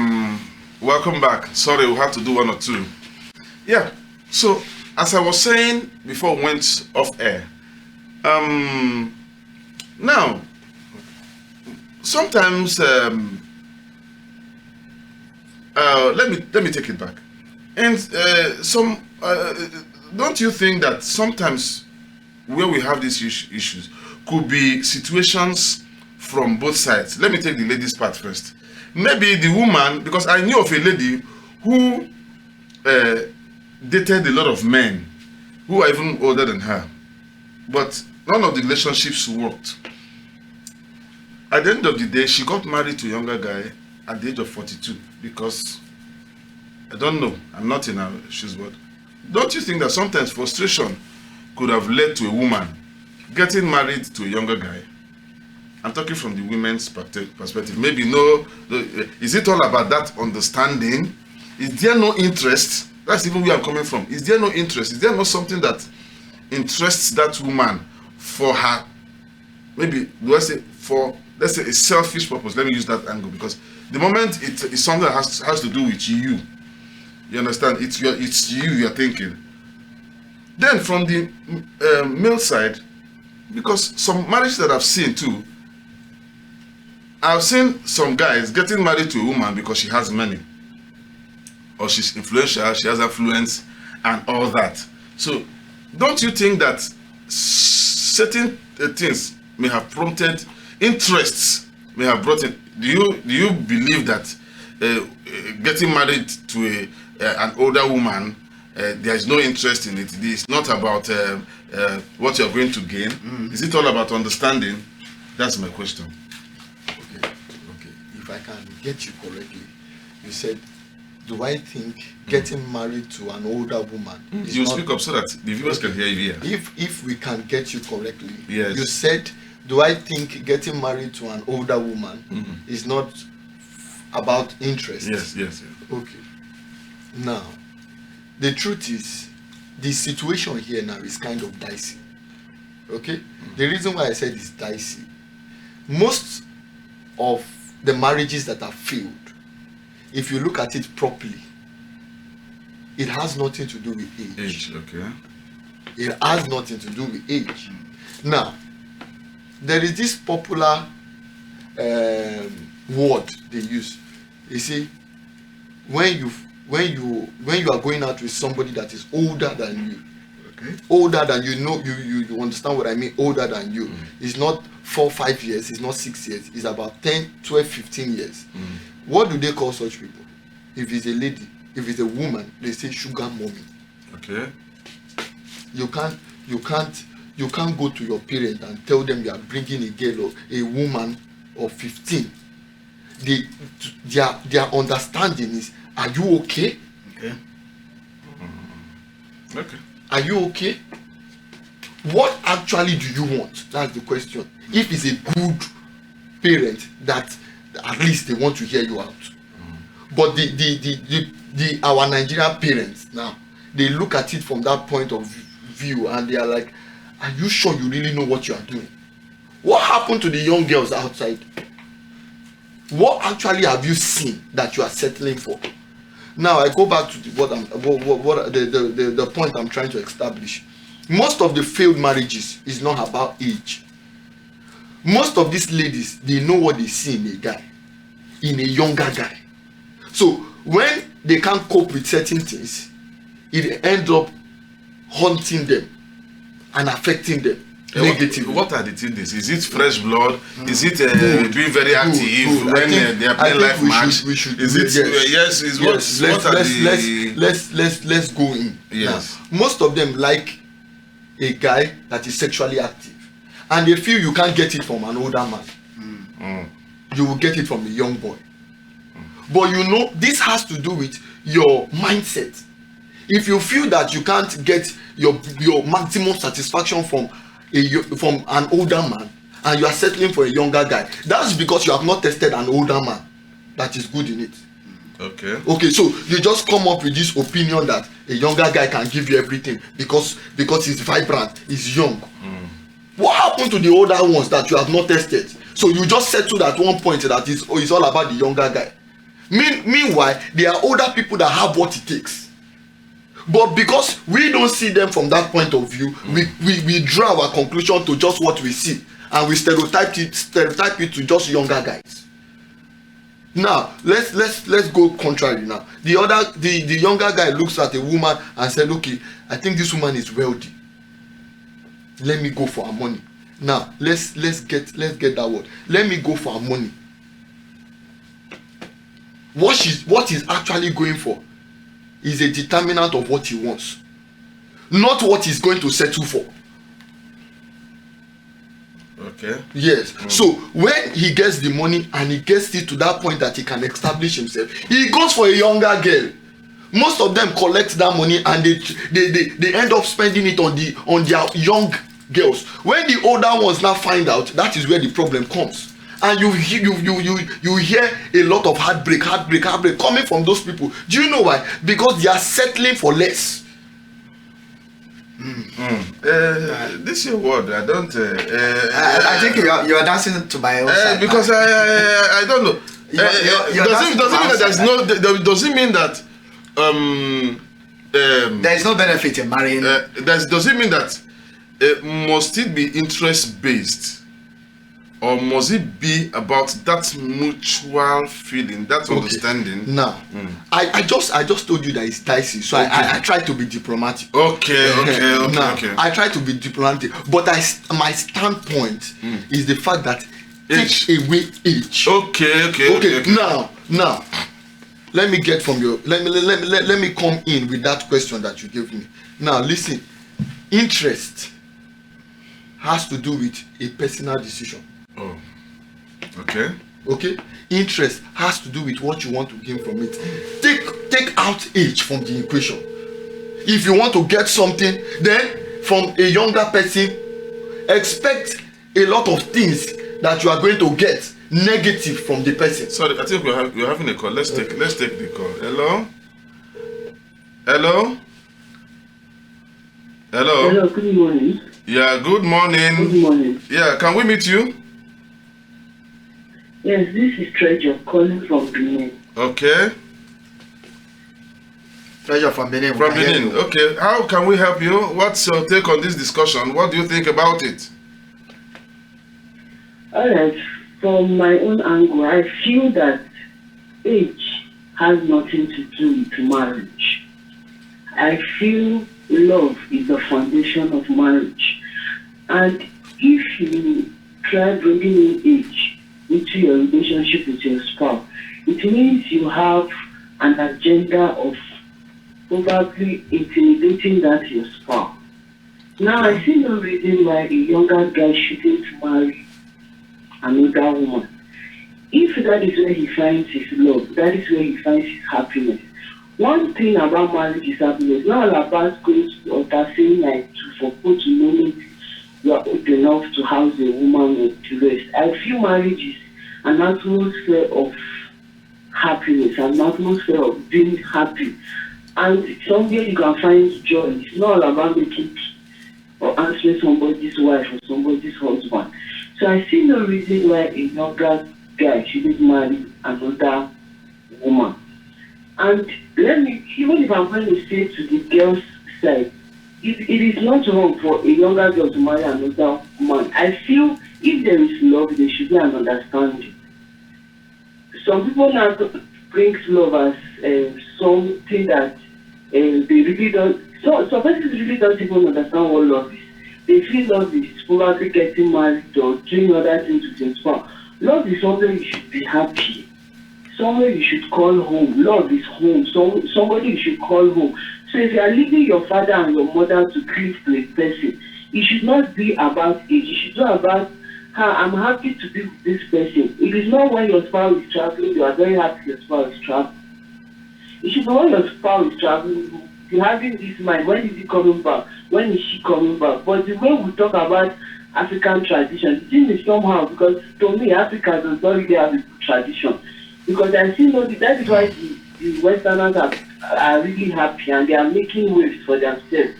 Speaker 1: welcome back. Sorry, we had to do one or two. Yeah, so as I was saying before we went off air, now, sometimes, let me take it back. And don't you think that sometimes where we have these issues could be situations from both sides? Let me take the ladies' part first. Maybe the woman, because I knew of a lady who dated a lot of men who are even older than her, but none of the relationships worked. At the end of the day, she got married to a younger guy at the age of 42 because, I don't know, I'm not in her shoes, but don't you think that sometimes frustration could have led to a woman getting married to a younger guy? I'm talking from the women's perspective. Maybe is it all about that understanding? Is there no interest? That's even where I'm coming from. Is there no interest? Is there not something that interests that woman for her, maybe, let's say a selfish purpose? Let me use that angle, because the moment it's something that has to do with you. You understand? It's you you're thinking. Then from the male side, because some marriages that I've seen too, I've seen some guys getting married to a woman because she has money, or she's influential, she has influence and all that. So don't you think that certain things may have prompted interests, may have brought it? Do you believe that getting married to an older woman, there is no interest in it? It's not about what you're going to gain. Is it all about understanding? That's my question.
Speaker 3: Okay. If I can get you correctly, you said, do I think getting married to an older woman is
Speaker 1: You
Speaker 3: not,
Speaker 1: speak up so that the viewers can hear you here.
Speaker 3: if we can get you correctly,
Speaker 1: Yes.
Speaker 3: you said, do I think getting married to an older woman is not about interest?
Speaker 1: Yes.
Speaker 3: Okay. Now, the truth is, the situation here now is kind of dicey. Okay? The reason why I said it's dicey, most of the marriages that have failed, if you look at it properly, it has nothing to do with age.
Speaker 1: Okay.
Speaker 3: It has nothing to do with age. Now, there is this popular word they use. You see, when you are going out with somebody that is older than you,
Speaker 1: Okay.
Speaker 3: older than you understand what I mean? Older than you. It's not 4 5 years, it's not 6 years, it's about 10 12 15 years. What do they call such people? If it's a lady, if it's a woman, they say sugar mommy.
Speaker 1: Okay.
Speaker 3: You can't go to your parents and tell them you are bringing a girl or a woman of 15. Their understanding is, are you okay?
Speaker 2: Okay.
Speaker 1: Okay.
Speaker 3: Are you okay? What actually do you want? That's the question. If it's a good parent, that at least they want to hear you out. But our Nigerian parents now, they look at it from that point of view and they are like, are you sure you really know what you are doing? What happened to the young girls outside? What actually have you seen that you are settling for? Now I go back to the point I'm trying to establish. Most of the failed marriages is not about age. Most of these ladies, they know what they see in a guy, in a younger guy. So when they can't cope with certain things, it ends up haunting them and affecting them negatively.
Speaker 1: What are the things? Is it fresh blood? Is it being very active when they are playing life match? Is it yes?
Speaker 3: Let's go in.
Speaker 1: Yes.
Speaker 3: Now, most of them like a guy that is sexually active, and they feel you can't get it from an older man. You will get it from a young boy. But you know, this has to do with your mindset. If you feel that you can't get your maximum satisfaction from an older man and you are settling for a younger guy, that's because you have not tested an older man that is good in it. Okay, so you just come up with this opinion that a younger guy can give you everything because he's vibrant, he's young. What happened to the older ones that you have not tested? So you just settled at one point that it's all about the younger guy. Meanwhile, there are older people that have what it takes. But because we don't see them from that point of view, we draw our conclusion to just what we see, and we stereotype it to just younger guys. Now let's go contrary. Now the younger guy looks at a woman and said, okay, I think this woman is wealthy, let me go for her money. Now let's get that word, let me go for her money. What he's actually going for is a determinant of what he wants, not what he's going to settle for.
Speaker 1: Okay.
Speaker 3: Yes. So when he gets the money and he gets it to that point that he can establish himself, he goes for a younger girl. Most of them collect that money and they end up spending it on their young girls. When the older ones now find out, that is where the problem comes. And you hear a lot of heartbreak coming from those people. Do you know why? Because they are settling for less.
Speaker 1: This is your word. I don't.
Speaker 2: I think you are dancing to my own side.
Speaker 1: Because I don't know. Does it mean that
Speaker 2: there is no benefit in marrying?
Speaker 1: Does it mean that must it be interest based? Or must it be about that mutual feeling, that understanding?
Speaker 3: Now, I just told you that it's dicey, so okay. I try to be diplomatic.
Speaker 1: Okay.
Speaker 3: I try to be diplomatic, but my standpoint is the fact that take away age.
Speaker 1: Okay.
Speaker 3: Now, let me get from your. Let me come in with that question that you gave me. Now, listen, interest has to do with a personal decision.
Speaker 1: Oh, okay.
Speaker 3: Interest has to do with what you want to gain from it. Take out age from the equation. If you want to get something, then from a younger person, expect a lot of things that you are going to get negative from the person.
Speaker 1: Sorry, I think we're having a call. Let's take the call. Hello.
Speaker 4: Hello, good morning.
Speaker 1: Yeah, good morning.
Speaker 4: Good morning.
Speaker 1: Yeah, can we meet you?
Speaker 4: Yes, this is Treasure calling from Benin.
Speaker 1: Okay.
Speaker 2: Treasure from Benin.
Speaker 1: From Benin. Okay. How can we help you? What's your take on this discussion? What do you think about it?
Speaker 4: Alright, from my own angle, I feel that age has nothing to do with marriage. I feel love is the foundation of marriage. And if you try bringing in age into your relationship with your spouse, it means you have an agenda of probably intimidating that your spouse. Now, I see no reason why a younger guy shouldn't marry another woman. If that is where he finds his love, that is where he finds his happiness. One thing about marriage is happiness. Not all about going to the altar saying like for people to know it, you are old enough to house a woman with the rest. I feel marriage is an atmosphere of happiness, an atmosphere of being happy. And somewhere you can find joy. It's not all about making or answering somebody's wife or somebody's husband. So I see no reason why a younger guy shouldn't marry another woman. And even if I'm going to say to the girl's side, it is not wrong for a younger girl to marry another man. I feel if there is love, there should be an understanding. Some people now bring love as something that they really don't. So persons really don't even understand what love is. They feel love is probably getting married or doing other things with your spouse. Love is something you should be happy. Somewhere you should call home. Love is home. Somebody you should call home. So if you are leaving your father and your mother to cleave to a person, it should not be about age. It should be about I'm happy to be with this person. It is not when your spouse is traveling, you are very happy your spouse is traveling. It should be when your spouse is traveling, you're having this mind. When is he coming back? When is she coming back? But the way we talk about African tradition, the thing is somehow, because to me, Africa does not really have a good tradition. Because I see that is why the Westerners are really happy and they are making waves for themselves.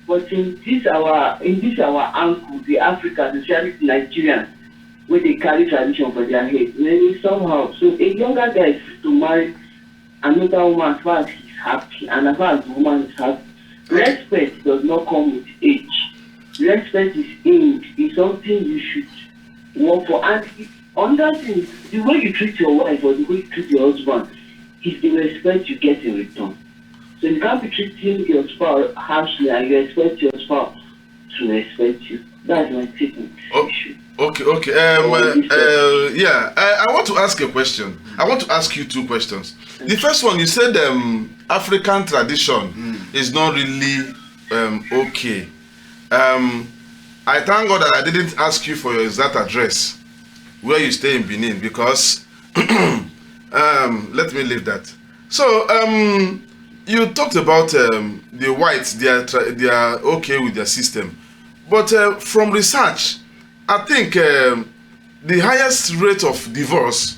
Speaker 4: But in this our angle, the Africans, especially the Nigerians, where they carry tradition for their head. Maybe somehow. So a younger guy is to marry another woman as far as he's happy and as far as the woman is happy. Respect does not come with age. Respect is aimed. It's something you should work for. And another thing, the way you treat your wife or the way you treat your husband is the respect you get in return. So you can't be treating your spouse harshly and you expect your spouse to respect you. That's my statement.
Speaker 1: Okay. I want to ask a question. I want to ask you two questions. The first one, you said African tradition is not really okay. I thank God that I didn't ask you for your exact address where you stay in Benin, because let me leave that. So you talked about the whites, they are okay with their system, but from research, I think the highest rate of divorce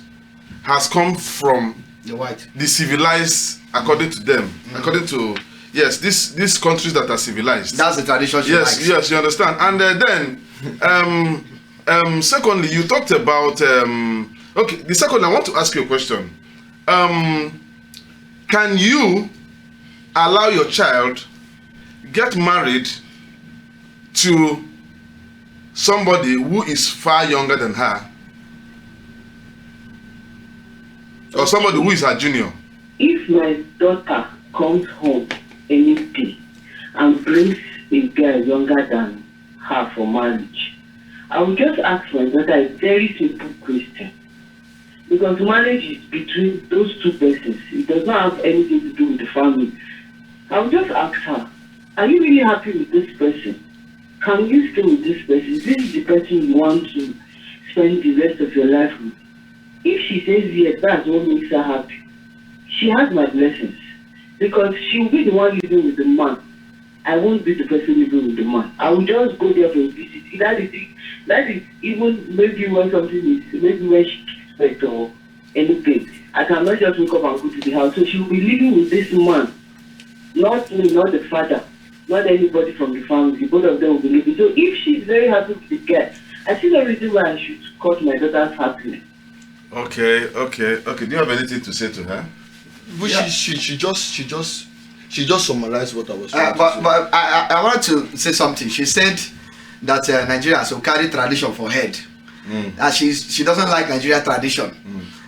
Speaker 1: has come from
Speaker 2: The white.
Speaker 1: the civilized, according to them, according to these countries that are civilized.
Speaker 2: That's the tradition she likes.
Speaker 1: Yes, you understand. And then, secondly, you talked about. The second, I want to ask you a question. Can you allow your child get married to somebody who is far younger than her, or somebody who is her junior?
Speaker 4: If my daughter comes home any day and brings a guy younger than her for marriage, I will just ask my daughter a very simple question. Because marriage is between those two persons. It does not have anything to do with the family. I will just ask her, are you really happy with this person? Can you stay with this person? Is this the person you want to spend the rest of your life with? If she says yes, that's what makes her happy. She has my blessings. Because she will be the one living with the man. I won't be the person living with the man. I will just go there for a visit. That is even maybe when something is, maybe when she expects or anything. I cannot just wake up and go to the house. So she will be living with this man. Not me, not the father. Not anybody from the family. Both of them will be living. So if she's very happy with the guy, I see no reason why I should cut my daughter's happiness.
Speaker 1: Okay. Do you have anything to say to her?
Speaker 3: But she just summarized what I was trying to
Speaker 2: But
Speaker 3: say.
Speaker 2: I want to say something. She said that Nigerians will carry tradition for head. And she doesn't like Nigeria tradition.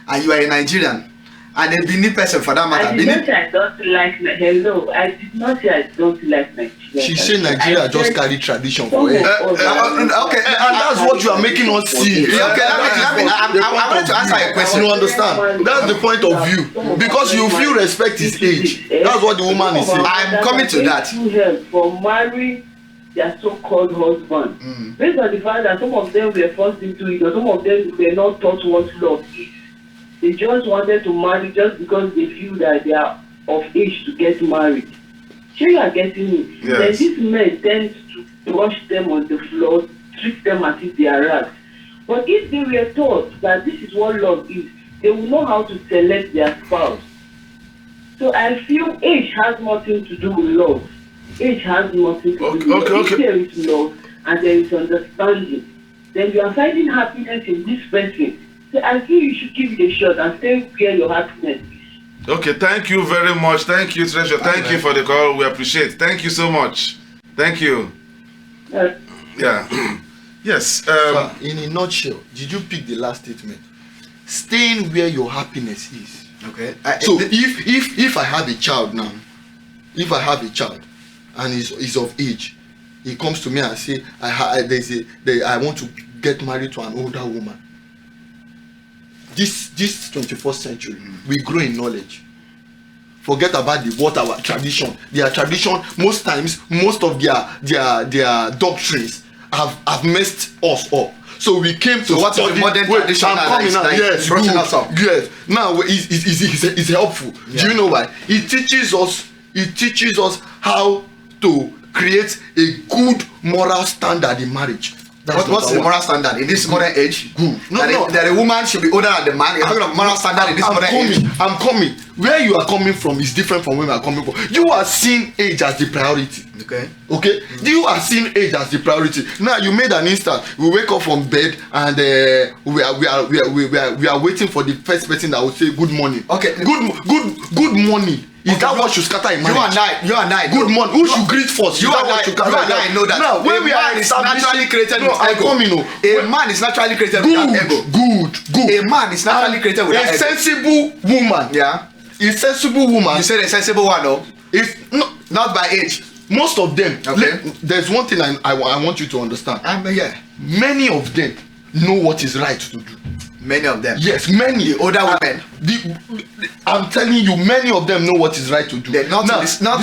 Speaker 2: And you are a Nigerian. And a Benin person for that matter.
Speaker 4: I did not say I don't like hello. I did not say I don't like Nigeria.
Speaker 3: She said Nigeria just carry tradition for
Speaker 2: Okay,
Speaker 3: head. And that's what you are making us see.
Speaker 2: Okay, I want to answer a question.
Speaker 3: You understand? That's the point of view. Because you feel respect is age. That's what the woman is saying.
Speaker 2: I'm coming to that.
Speaker 4: For marrying their so-called husband. Based on the fact that some of them were forced into it, or some of them were not taught what love is. They just wanted to marry just because they feel that they are of age to get married. Sure, you are getting it.
Speaker 1: Yes.
Speaker 4: Then these men tend to wash them on the floor, treat them as if they are rags. But if they were taught that this is what love is, they will know how to select their spouse. So I feel age has nothing to do with love. Age has nothing to do with love. If there is love and there is understanding, then you are finding happiness in this person. So I feel you should give it a shot and stay where your happiness is.
Speaker 1: Okay, thank you very much. Thank you, Treasure. Thank you for the call. We appreciate it. Thank you so much. Thank you. Yeah. Yes.
Speaker 3: So, in a nutshell, did you pick the last statement? Staying where your happiness is.
Speaker 2: Okay.
Speaker 3: So if I have a child now, and is of age, he comes to me and say I want to get married to an older woman. This 21st century, we grow in knowledge. Forget about what our tradition. Their tradition, most times, most of their doctrines have messed us up. So we came to
Speaker 2: what the modern tradition
Speaker 3: yes,
Speaker 2: brushing us up.
Speaker 3: Yes. Now it's helpful.
Speaker 2: Yeah.
Speaker 3: Do you know why? It teaches us how to create a good moral standard in marriage.
Speaker 2: What's the moral standard in this modern age?
Speaker 3: Good.
Speaker 2: That a woman should be older than the man. You're talking about moral standard in this modern age.
Speaker 3: I'm coming. Where you are coming from is different from where we are coming from. You are seeing age as the priority. Okay. You are seeing age as the priority. Now you made an instant. We wake up from bed and we are waiting for the first person that will say good morning.
Speaker 2: Okay.
Speaker 3: Good morning. Is that what should scatter a marriage?
Speaker 2: You and I.
Speaker 3: Good morning. Who should greet first?
Speaker 2: You and I know that.
Speaker 3: Now, when we are
Speaker 2: naturally created with ego. A man is naturally created without ego.
Speaker 3: Good.
Speaker 2: A man is naturally created without ego.
Speaker 3: A sensible woman.
Speaker 2: Yeah.
Speaker 3: A sensible woman.
Speaker 2: You said a sensible one, no?
Speaker 3: If
Speaker 2: not by age.
Speaker 3: Most of them.
Speaker 2: Okay.
Speaker 3: There's one thing I want you to understand.
Speaker 2: Yeah.
Speaker 3: Many of them know what is right to do.
Speaker 2: Many of them.
Speaker 3: Yes, many.
Speaker 2: The older women.
Speaker 3: I'm telling you, many of them know what is right to do.
Speaker 2: They're not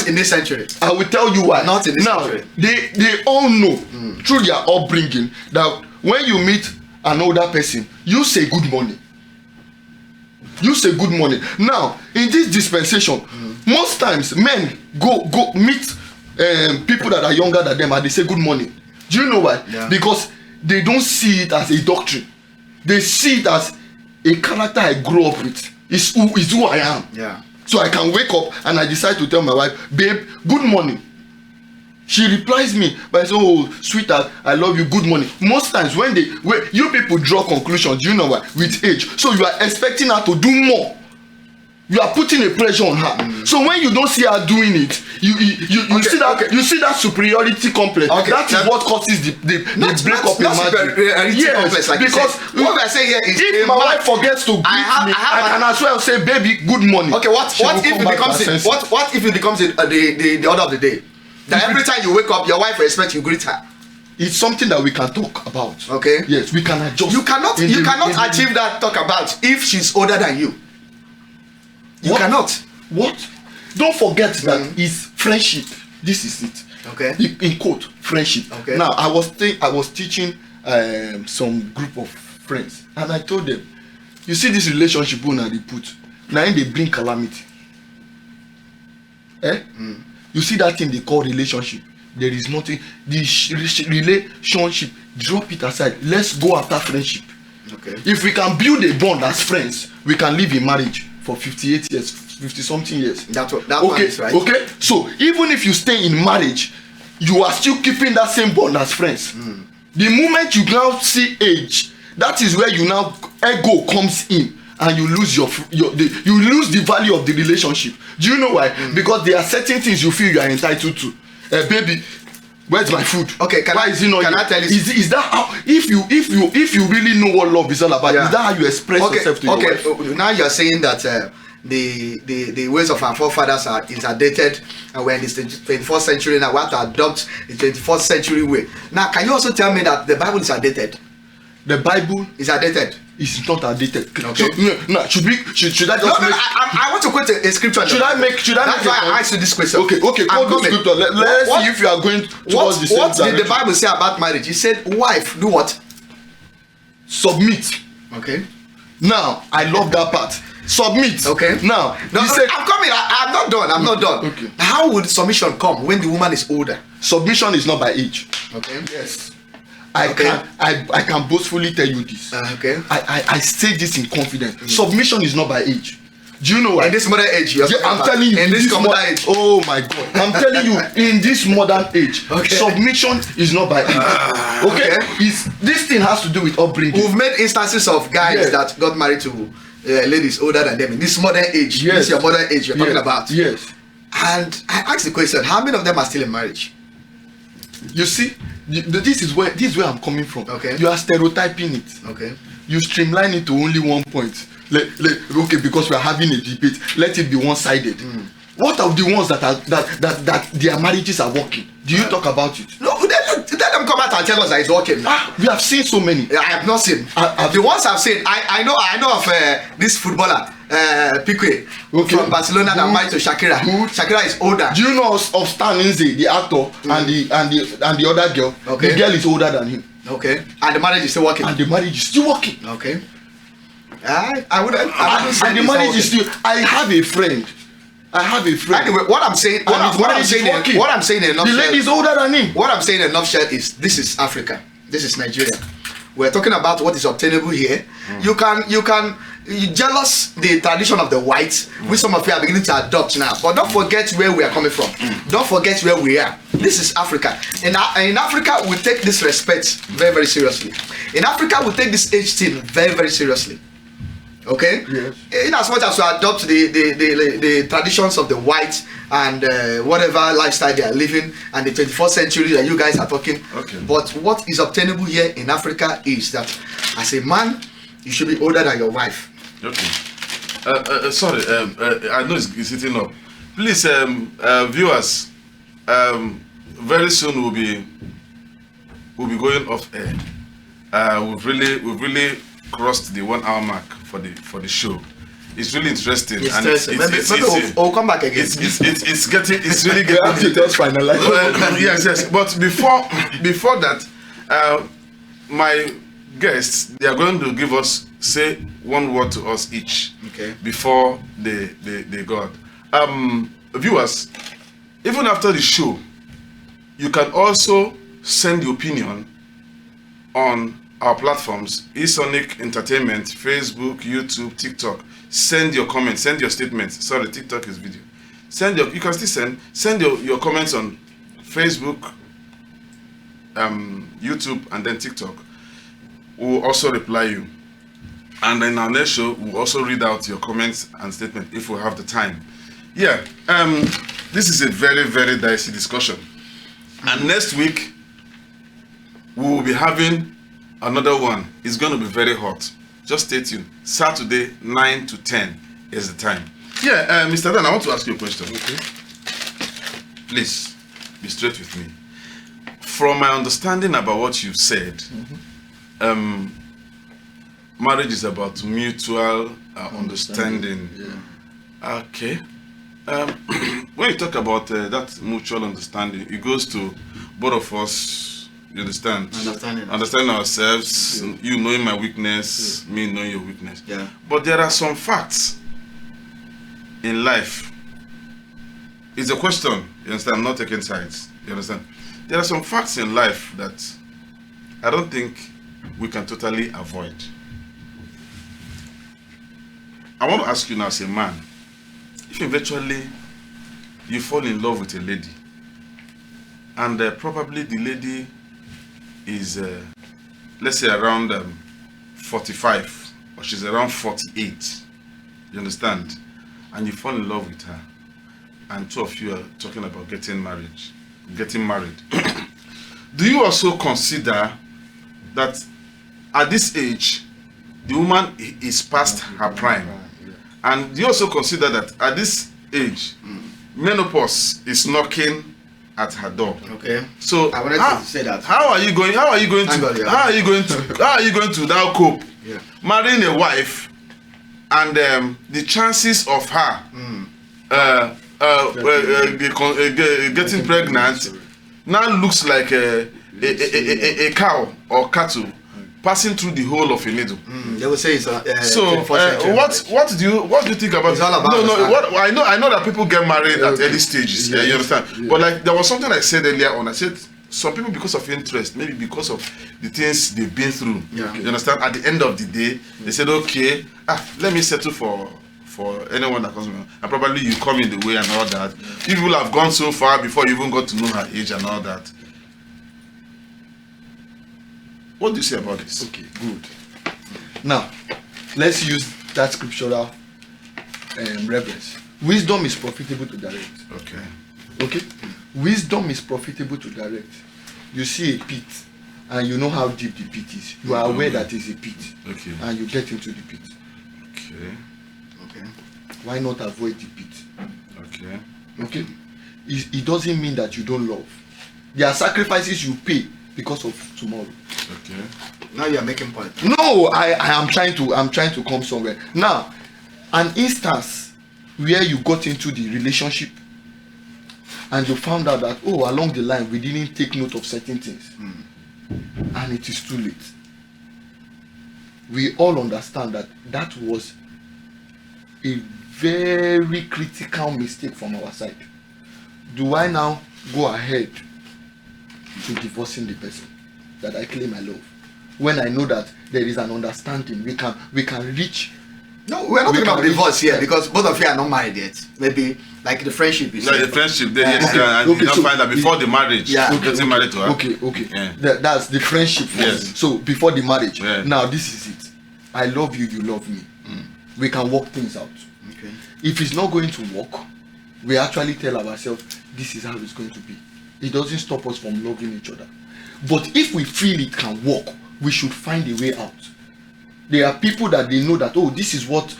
Speaker 2: in this century.
Speaker 3: I will tell you why.
Speaker 2: Not in this century.
Speaker 3: They all know through their upbringing that when you meet an older person, you say good morning. You say good morning. Now, in this dispensation, most times men go meet people that are younger than them and they say good morning. Do you know why?
Speaker 2: Yeah.
Speaker 3: Because they don't see it as a doctrine. They see it as a character I grew up with. It's who I am.
Speaker 2: Yeah.
Speaker 3: So I can wake up and I decide to tell my wife, babe, good morning. She replies me by saying, oh, sweetheart, I love you, good morning. Most times when you people draw conclusions, you know why? With age. So you are expecting her to do more. You are putting a pressure on her. So when you don't see her doing it, you see that superiority complex. That is what causes the breakup in marriage.
Speaker 2: Yes, like because what I say here is
Speaker 3: if my wife forgets to greet me, I can as well say, baby, good morning.
Speaker 2: Okay, what if it becomes the order of the day? That every time you wake up, your wife expects you greet her.
Speaker 3: It's something that we can talk about.
Speaker 2: Okay.
Speaker 3: Yes, we can adjust.
Speaker 2: You cannot achieve that talk about if she's older than you. You cannot.
Speaker 3: What? Don't forget that it's friendship. This is it.
Speaker 2: Okay.
Speaker 3: In quote, friendship.
Speaker 2: Okay.
Speaker 3: Now I was teaching some group of friends, and I told them, you see this relationship when they put, now they bring calamity. You see that thing they call relationship. There is nothing. The relationship, drop it aside. Let's go after friendship.
Speaker 2: Okay.
Speaker 3: If we can build a bond as friends, we can live in marriage for 58 years, 50 something years.
Speaker 2: That one is right.
Speaker 3: Okay. So even if you stay in marriage, you are still keeping that same bond as friends. The moment you now see age, that is where you now ego comes in. And you lose you lose the value of the relationship. Do you know why? Because there are certain things you feel you are entitled to. Baby, where's my food?
Speaker 2: Okay, can I tell you?
Speaker 3: Is that how? If you really know what love is all about, is that how you express yourself to your wife?
Speaker 2: Okay, now you are saying that the ways of our forefathers is outdated, and we're in the 21st century now. We have to adopt the 21st century way. Now, can you also tell me that the Bible is outdated?
Speaker 3: The Bible
Speaker 2: is outdated.
Speaker 3: It's not outdated.
Speaker 2: Okay.
Speaker 3: So, no, should I just make?
Speaker 2: I want to quote a scripture.
Speaker 3: Should I make?
Speaker 2: That's why I asked you this question.
Speaker 3: Okay. Quote the scripture. Let's see if you are going towards the same
Speaker 2: What
Speaker 3: direction.
Speaker 2: did the Bible say about marriage? It said, "Wife, do what?
Speaker 3: Submit."
Speaker 2: Okay.
Speaker 3: Now, I love that part. Submit.
Speaker 2: Okay.
Speaker 3: Now,
Speaker 2: I'm coming. I'm not done.
Speaker 3: Okay.
Speaker 2: How would submission come when the woman is older?
Speaker 3: Submission is not by age.
Speaker 2: Okay.
Speaker 3: Yes. I can boastfully tell you this.
Speaker 2: Okay.
Speaker 3: I say this in confidence. Submission is not by age. Do you know why?
Speaker 2: In this modern age,
Speaker 3: I'm telling you.
Speaker 2: In this modern age.
Speaker 3: Oh my God! I'm telling you, in this modern age, submission is not by age. Okay. This thing has to do with upbringing.
Speaker 2: We've made instances of guys that got married to ladies older than them in this modern age. Yes. This is your modern age you're talking about.
Speaker 3: Yes.
Speaker 2: And I asked the question: how many of them are still in marriage?
Speaker 3: You see, this is where I'm coming from.
Speaker 2: Okay.
Speaker 3: You are stereotyping it.
Speaker 2: Okay.
Speaker 3: You streamline it to only one point. Okay, because we are having a debate, let it be one-sided. What of the ones that their marriages are working? Do you talk about it?
Speaker 2: No, let them come out and tell us that it's working.
Speaker 3: We have seen so many.
Speaker 2: I have not seen. The ones I've seen, I know of this footballer, Piqué, from Barcelona that married to Shakira. Shakira is older.
Speaker 3: Do you know of Stan Lindsay, the actor, and the other girl?
Speaker 2: Okay.
Speaker 3: The girl is older than him.
Speaker 2: Okay. And the marriage is still working.
Speaker 3: Okay.
Speaker 2: I wouldn't say
Speaker 3: and the marriage is still. I have a friend.
Speaker 2: Anyway, what I'm saying in a nutshell.
Speaker 3: The lady is older than him.
Speaker 2: What I'm saying in a nutshell is this is Africa. This is Nigeria. We're talking about what is obtainable here. You jealous the tradition of the whites, which some of you are beginning to adopt now. But don't forget where we are coming from. Don't forget where we are. This is Africa. In Africa, we take this respect very, very seriously. In Africa, we take this age thing very, very seriously. Okay?
Speaker 3: Yes.
Speaker 2: In as much as we adopt the traditions of the whites and whatever lifestyle they are living and the 21st century that you guys are talking.
Speaker 1: Okay.
Speaker 2: But what is obtainable here in Africa is that as a man, you should be older than your wife.
Speaker 1: Okay. Sorry, I know it's sitting up. Please, viewers, very soon we'll be going off air. We've really crossed the 1 hour mark for the show. It's really interesting.
Speaker 2: We'll come back again.
Speaker 1: It's really getting.
Speaker 3: Just finalize.
Speaker 1: Yes. But before that, my guests, they are going to give us, say one word to us each.
Speaker 2: Okay.
Speaker 1: Before they go out. Viewers, even after the show, you can also send your opinion on our platforms, eSonic Entertainment, Facebook, YouTube, TikTok. Send your comments, send your statements. Sorry, TikTok is video. You can still send your comments on Facebook, YouTube, and then TikTok. We'll also reply you. And in our next show, we'll also read out your comments and statements if we have the time. Yeah, this is a very, very dicey discussion. And next week, we will be having another one. It's going to be very hot. Just stay tuned. Saturday, 9 to 10 is the time. Yeah, Mr. Dan, I want to ask you a question.
Speaker 3: Okay.
Speaker 1: Please, be straight with me. From my understanding about what you've said, marriage is about mutual understanding.
Speaker 3: Yeah.
Speaker 1: Okay. When you talk about that mutual understanding, it goes to both of us. You understand? Understanding ourselves. Yeah. You knowing my weakness, me knowing your weakness.
Speaker 2: Yeah.
Speaker 1: But there are some facts in life. It's a question. You understand? I'm not taking sides. You understand? There are some facts in life that I don't think we can totally avoid. I want to ask you now as a man, if eventually you fall in love with a lady and probably the lady is let's say around 45 or she's around 48, you understand, and you fall in love with her and two of you are talking about getting married, do you also consider that at this age the woman is past her prime? And do you also consider that at this age menopause is knocking at her door?
Speaker 2: Okay.
Speaker 1: So
Speaker 2: I wanted to say that.
Speaker 1: How are you going to now cope?
Speaker 2: Yeah.
Speaker 1: Marrying a wife and the chances of her getting pregnant now looks like a cow or cattle passing through the hole of a needle.
Speaker 2: They will say it's
Speaker 1: so what do you think about?
Speaker 2: It's all about
Speaker 1: I know that people get married at early stages. Yeah, you understand.
Speaker 3: Yeah.
Speaker 1: But like there was something I said earlier on. I said some people, because of interest, maybe because of the things they've been through.
Speaker 2: Yeah.
Speaker 1: You understand. At the end of the day, they said, okay, let me settle for anyone that comes around. And probably you come in the way and all that. You people have gone so far before you even got to know her age and all that. What do you say about this?
Speaker 3: Okay, good. Now, let's use that scriptural reference. Wisdom is profitable to direct. Okay? Wisdom is profitable to direct. You see a pit and you know how deep the pit is. You are aware that it's a pit.
Speaker 1: Okay.
Speaker 3: And you get into the pit.
Speaker 1: Okay.
Speaker 3: Why not avoid the pit? Okay? It doesn't mean that you don't love. There are sacrifices you pay because of tomorrow.
Speaker 1: Okay.
Speaker 2: Now you are making point.
Speaker 3: No, I am trying to come somewhere. Now, an instance where you got into the relationship and you found out that along the line we didn't take note of certain things, and it is too late. We all understand that was a very critical mistake from our side. Do I now go ahead to divorcing the person? that I claim I love. When I know that there is an understanding, we can reach.
Speaker 2: No, we're not
Speaker 3: We
Speaker 2: talking about
Speaker 3: can
Speaker 2: divorce
Speaker 3: reach-
Speaker 2: here because both of you are not married yet. Maybe like the friendship is.
Speaker 1: Like the friendship, they, yes,
Speaker 3: Okay,
Speaker 1: and you
Speaker 3: okay,
Speaker 1: don't
Speaker 3: so
Speaker 1: find that before the marriage.
Speaker 2: Yeah.
Speaker 1: Getting married to her.
Speaker 3: Okay.
Speaker 1: Yeah.
Speaker 3: That's the friendship.
Speaker 1: Yes.
Speaker 3: So before the marriage.
Speaker 1: Yeah.
Speaker 3: Now this is it. I love you, you love me. We can work things out.
Speaker 2: Okay.
Speaker 3: If it's not going to work, we actually tell ourselves this is how it's going to be. It doesn't stop us from loving each other. But if we feel it can work, we should find a way out. There are people that they know that, oh, this is what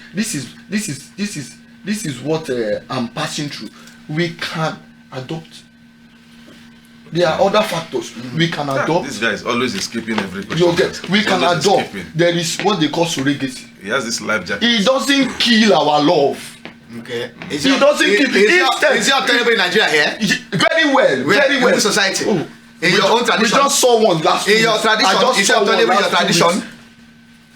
Speaker 3: what I'm passing through. We can adopt. There are other factors. We can adopt.
Speaker 1: This guy is always escaping every question.
Speaker 3: You get, we can
Speaker 1: Always
Speaker 3: adopt.
Speaker 1: escaping.
Speaker 3: There is what they call surrogacy.
Speaker 1: He has this life jacket.
Speaker 3: It doesn't kill our love.
Speaker 2: Okay.
Speaker 3: It doesn't keep it.
Speaker 2: Is it obtainable in Nigeria here?
Speaker 3: Very well.
Speaker 2: Where-
Speaker 3: Very
Speaker 2: in
Speaker 3: well.
Speaker 2: the society?
Speaker 3: Oh,
Speaker 2: In your own tradition?
Speaker 3: We just saw one last
Speaker 2: In
Speaker 3: week.
Speaker 2: your tradition,
Speaker 3: I just
Speaker 2: is it
Speaker 3: saw one
Speaker 2: obtainable in your
Speaker 3: last 2
Speaker 2: tradition?
Speaker 3: weeks.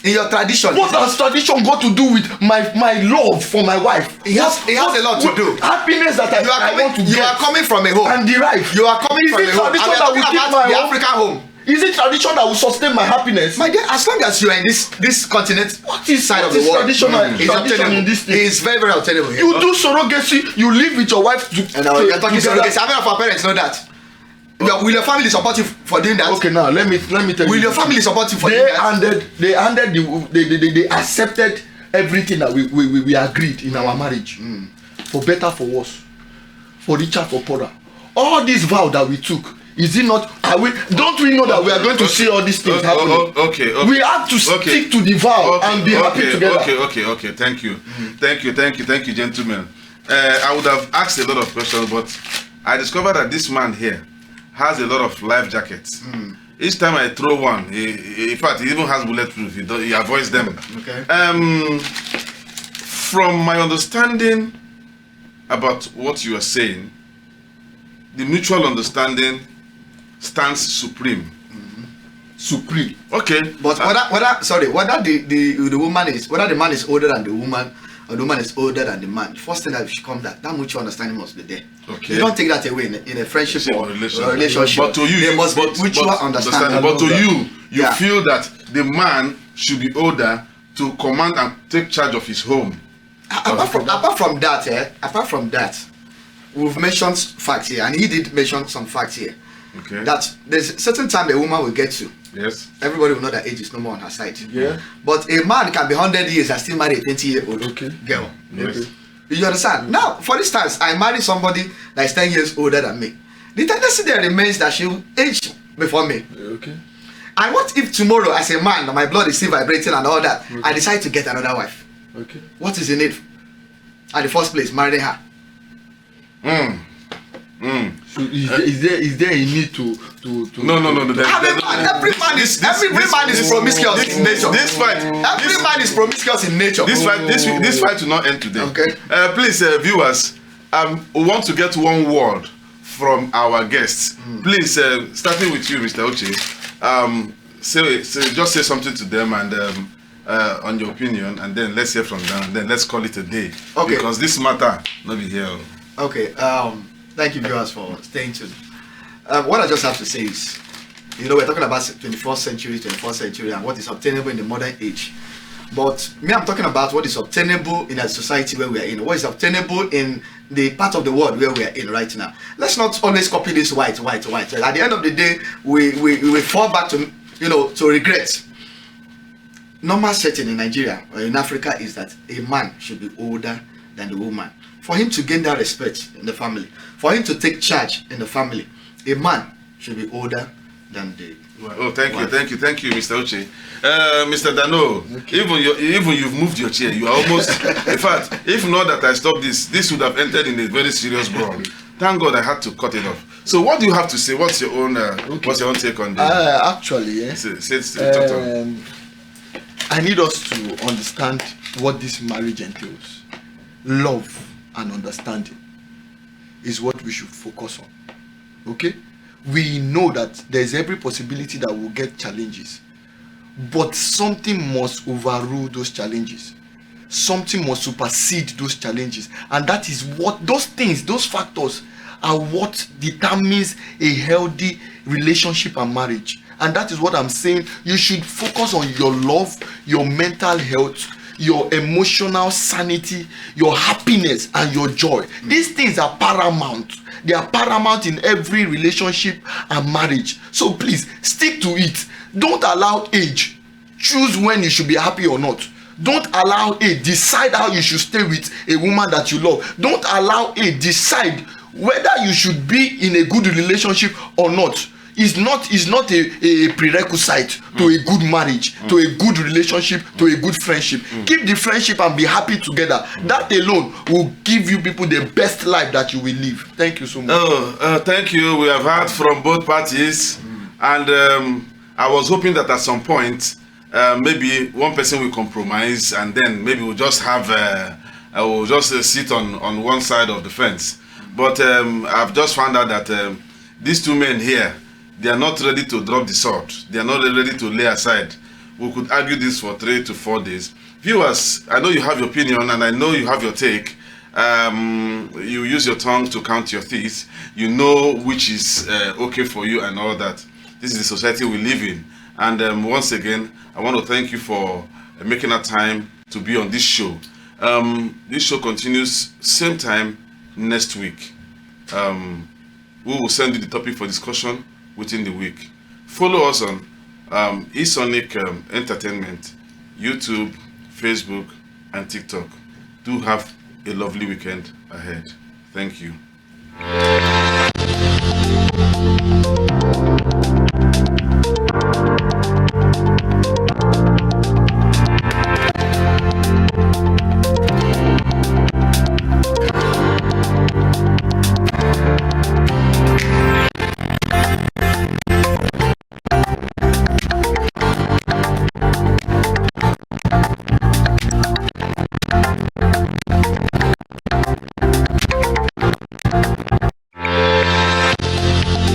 Speaker 2: In your tradition.
Speaker 3: What has tradition got to do with my love for my wife?
Speaker 2: It has a lot to do.
Speaker 3: Happiness that
Speaker 2: You are
Speaker 3: I want to
Speaker 2: coming. You
Speaker 3: get.
Speaker 2: are coming from a home.
Speaker 3: And derive.
Speaker 2: You are coming
Speaker 3: Is
Speaker 2: from
Speaker 3: it
Speaker 2: a home. And
Speaker 3: tradition
Speaker 2: we are
Speaker 3: that will
Speaker 2: talking
Speaker 3: keep
Speaker 2: about
Speaker 3: my
Speaker 2: the
Speaker 3: home?
Speaker 2: African home.
Speaker 3: Is it tradition that will sustain my happiness?
Speaker 2: My dear, as long as you are in this continent, side of the world,
Speaker 3: traditional
Speaker 2: it's
Speaker 3: tradition
Speaker 2: obtainable.
Speaker 3: in this thing?
Speaker 2: It's very, very obtainable here.
Speaker 3: You do surrogacy, you live with your wife to,
Speaker 2: And now you're talking
Speaker 3: together.
Speaker 2: surrogacy. How many of our parents know that? Will your family support you for doing that?
Speaker 3: Okay, now let me tell you.
Speaker 2: Will your
Speaker 3: the truth.
Speaker 2: family support you for doing that?
Speaker 3: They accepted everything that we agreed in our marriage, for better, for worse, for richer, for poorer. All this vow that we took, is it not? Don't we know that we are going to see all these things happening?
Speaker 1: Okay.
Speaker 3: We have to stick to the vow and be happy together.
Speaker 1: Okay. Thank you, gentlemen. I would have asked a lot of questions, but I discovered that this man here has a lot of life jackets. Each time I throw one, in fact, he even has bulletproof. He avoids them.
Speaker 2: Okay.
Speaker 1: From my understanding about what you are saying, the mutual understanding stands supreme.
Speaker 3: Supreme.
Speaker 1: Okay.
Speaker 2: But whether the woman is, whether the man is older than the woman, or the woman is older than the man, first thing that should come, that mutual understanding must be there.
Speaker 1: Okay.
Speaker 2: You don't take that away in a friendship or relationship.
Speaker 1: But to you,
Speaker 2: there must be mutual understanding.
Speaker 1: But to you
Speaker 2: Yeah.
Speaker 1: feel that the man should be older to command and take charge of his home.
Speaker 2: Apart from that, we've mentioned facts here, and he did mention some facts here.
Speaker 1: Okay.
Speaker 2: That there's a certain time a woman will get to.
Speaker 1: Yes.
Speaker 2: Everybody will know that age is no more on her side.
Speaker 3: Yeah.
Speaker 2: But a man can be 100 years and still marry a 20-year-old girl.
Speaker 1: Yes.
Speaker 3: Okay.
Speaker 2: You understand? Now, for instance, I marry somebody that is 10 years older than me. The tendency there remains that she will age before me.
Speaker 3: Okay.
Speaker 2: And what if tomorrow, as a man, my blood is still vibrating and all that, I decide to get another wife?
Speaker 3: Okay.
Speaker 2: What is the need? At the first place, marrying her.
Speaker 3: So is there a need to
Speaker 1: No.
Speaker 2: Every man is promiscuous in nature. Every man is promiscuous in nature.
Speaker 1: This fight will not end today.
Speaker 2: Okay.
Speaker 1: Please, viewers, we want to get one word from our guests. Please, starting with you, Mr. Oche, just say something to them and on your opinion, and then let's hear from them, and then let's call it a day.
Speaker 2: Okay.
Speaker 1: Because this matter not be here.
Speaker 2: Okay. Thank you, viewers, for staying tuned. What I just have to say is, we're talking about 21st century, and what is obtainable in the modern age. But me, I'm talking about what is obtainable in a society where we are in. What is obtainable in the part of the world where we are in right now. Let's not always copy this white. At the end of the day, we fall back to to regret. Normal setting in Nigeria or in Africa is that a man should be older than the woman. For him to gain that respect in the family, for him to take charge in the family, a man should be older than the
Speaker 1: Oh, thank you, Mr. Oche. Mr. Dano, even you've moved your chair. You are almost. In fact, if not that I stopped this would have entered in a very serious brawl. Thank God I had to cut it off. So, what do you have to say? What's your own take on this?
Speaker 3: Actually, I need us to understand what this marriage entails. Love and understanding is what we should focus on. Okay? We know that there's every possibility that we'll get challenges, but something must overrule those challenges. Something must supersede those challenges, and that is what those factors are what determines a healthy relationship and marriage. And that is what I'm saying. You should focus on your love, your mental health, your emotional sanity, your happiness, and your joy. These things are paramount. They are paramount in every relationship and marriage. So please stick to it. Don't allow age choose when you should be happy or not. Don't allow age decide how you should stay with a woman that you love. Don't allow age decide whether you should be in a good relationship or not. Is not a prerequisite to a good marriage, to a good relationship, to a good friendship. Keep the friendship and be happy together. That alone will give you people the best life that you will live. Thank you so much.
Speaker 1: Thank you. We have heard from both parties, and I was hoping that at some point maybe one person will compromise, and then maybe we'll just have we'll just sit on one side of the fence. But I've just found out that these two men here, they are not ready to drop the sword. They are not ready to lay aside. We could argue this for 3 to 4 days. Viewers, I know you have your opinion, and I know you have your take. You use your tongue to count your teeth. You know which is okay for you and all that. This is the society we live in. And once again, I want to thank you for making that time to be on this show. This show continues same time next week. We will send you the topic for discussion within the week. Follow us on eSonic Entertainment, YouTube, Facebook, and TikTok. Do have a lovely weekend ahead. Thank you.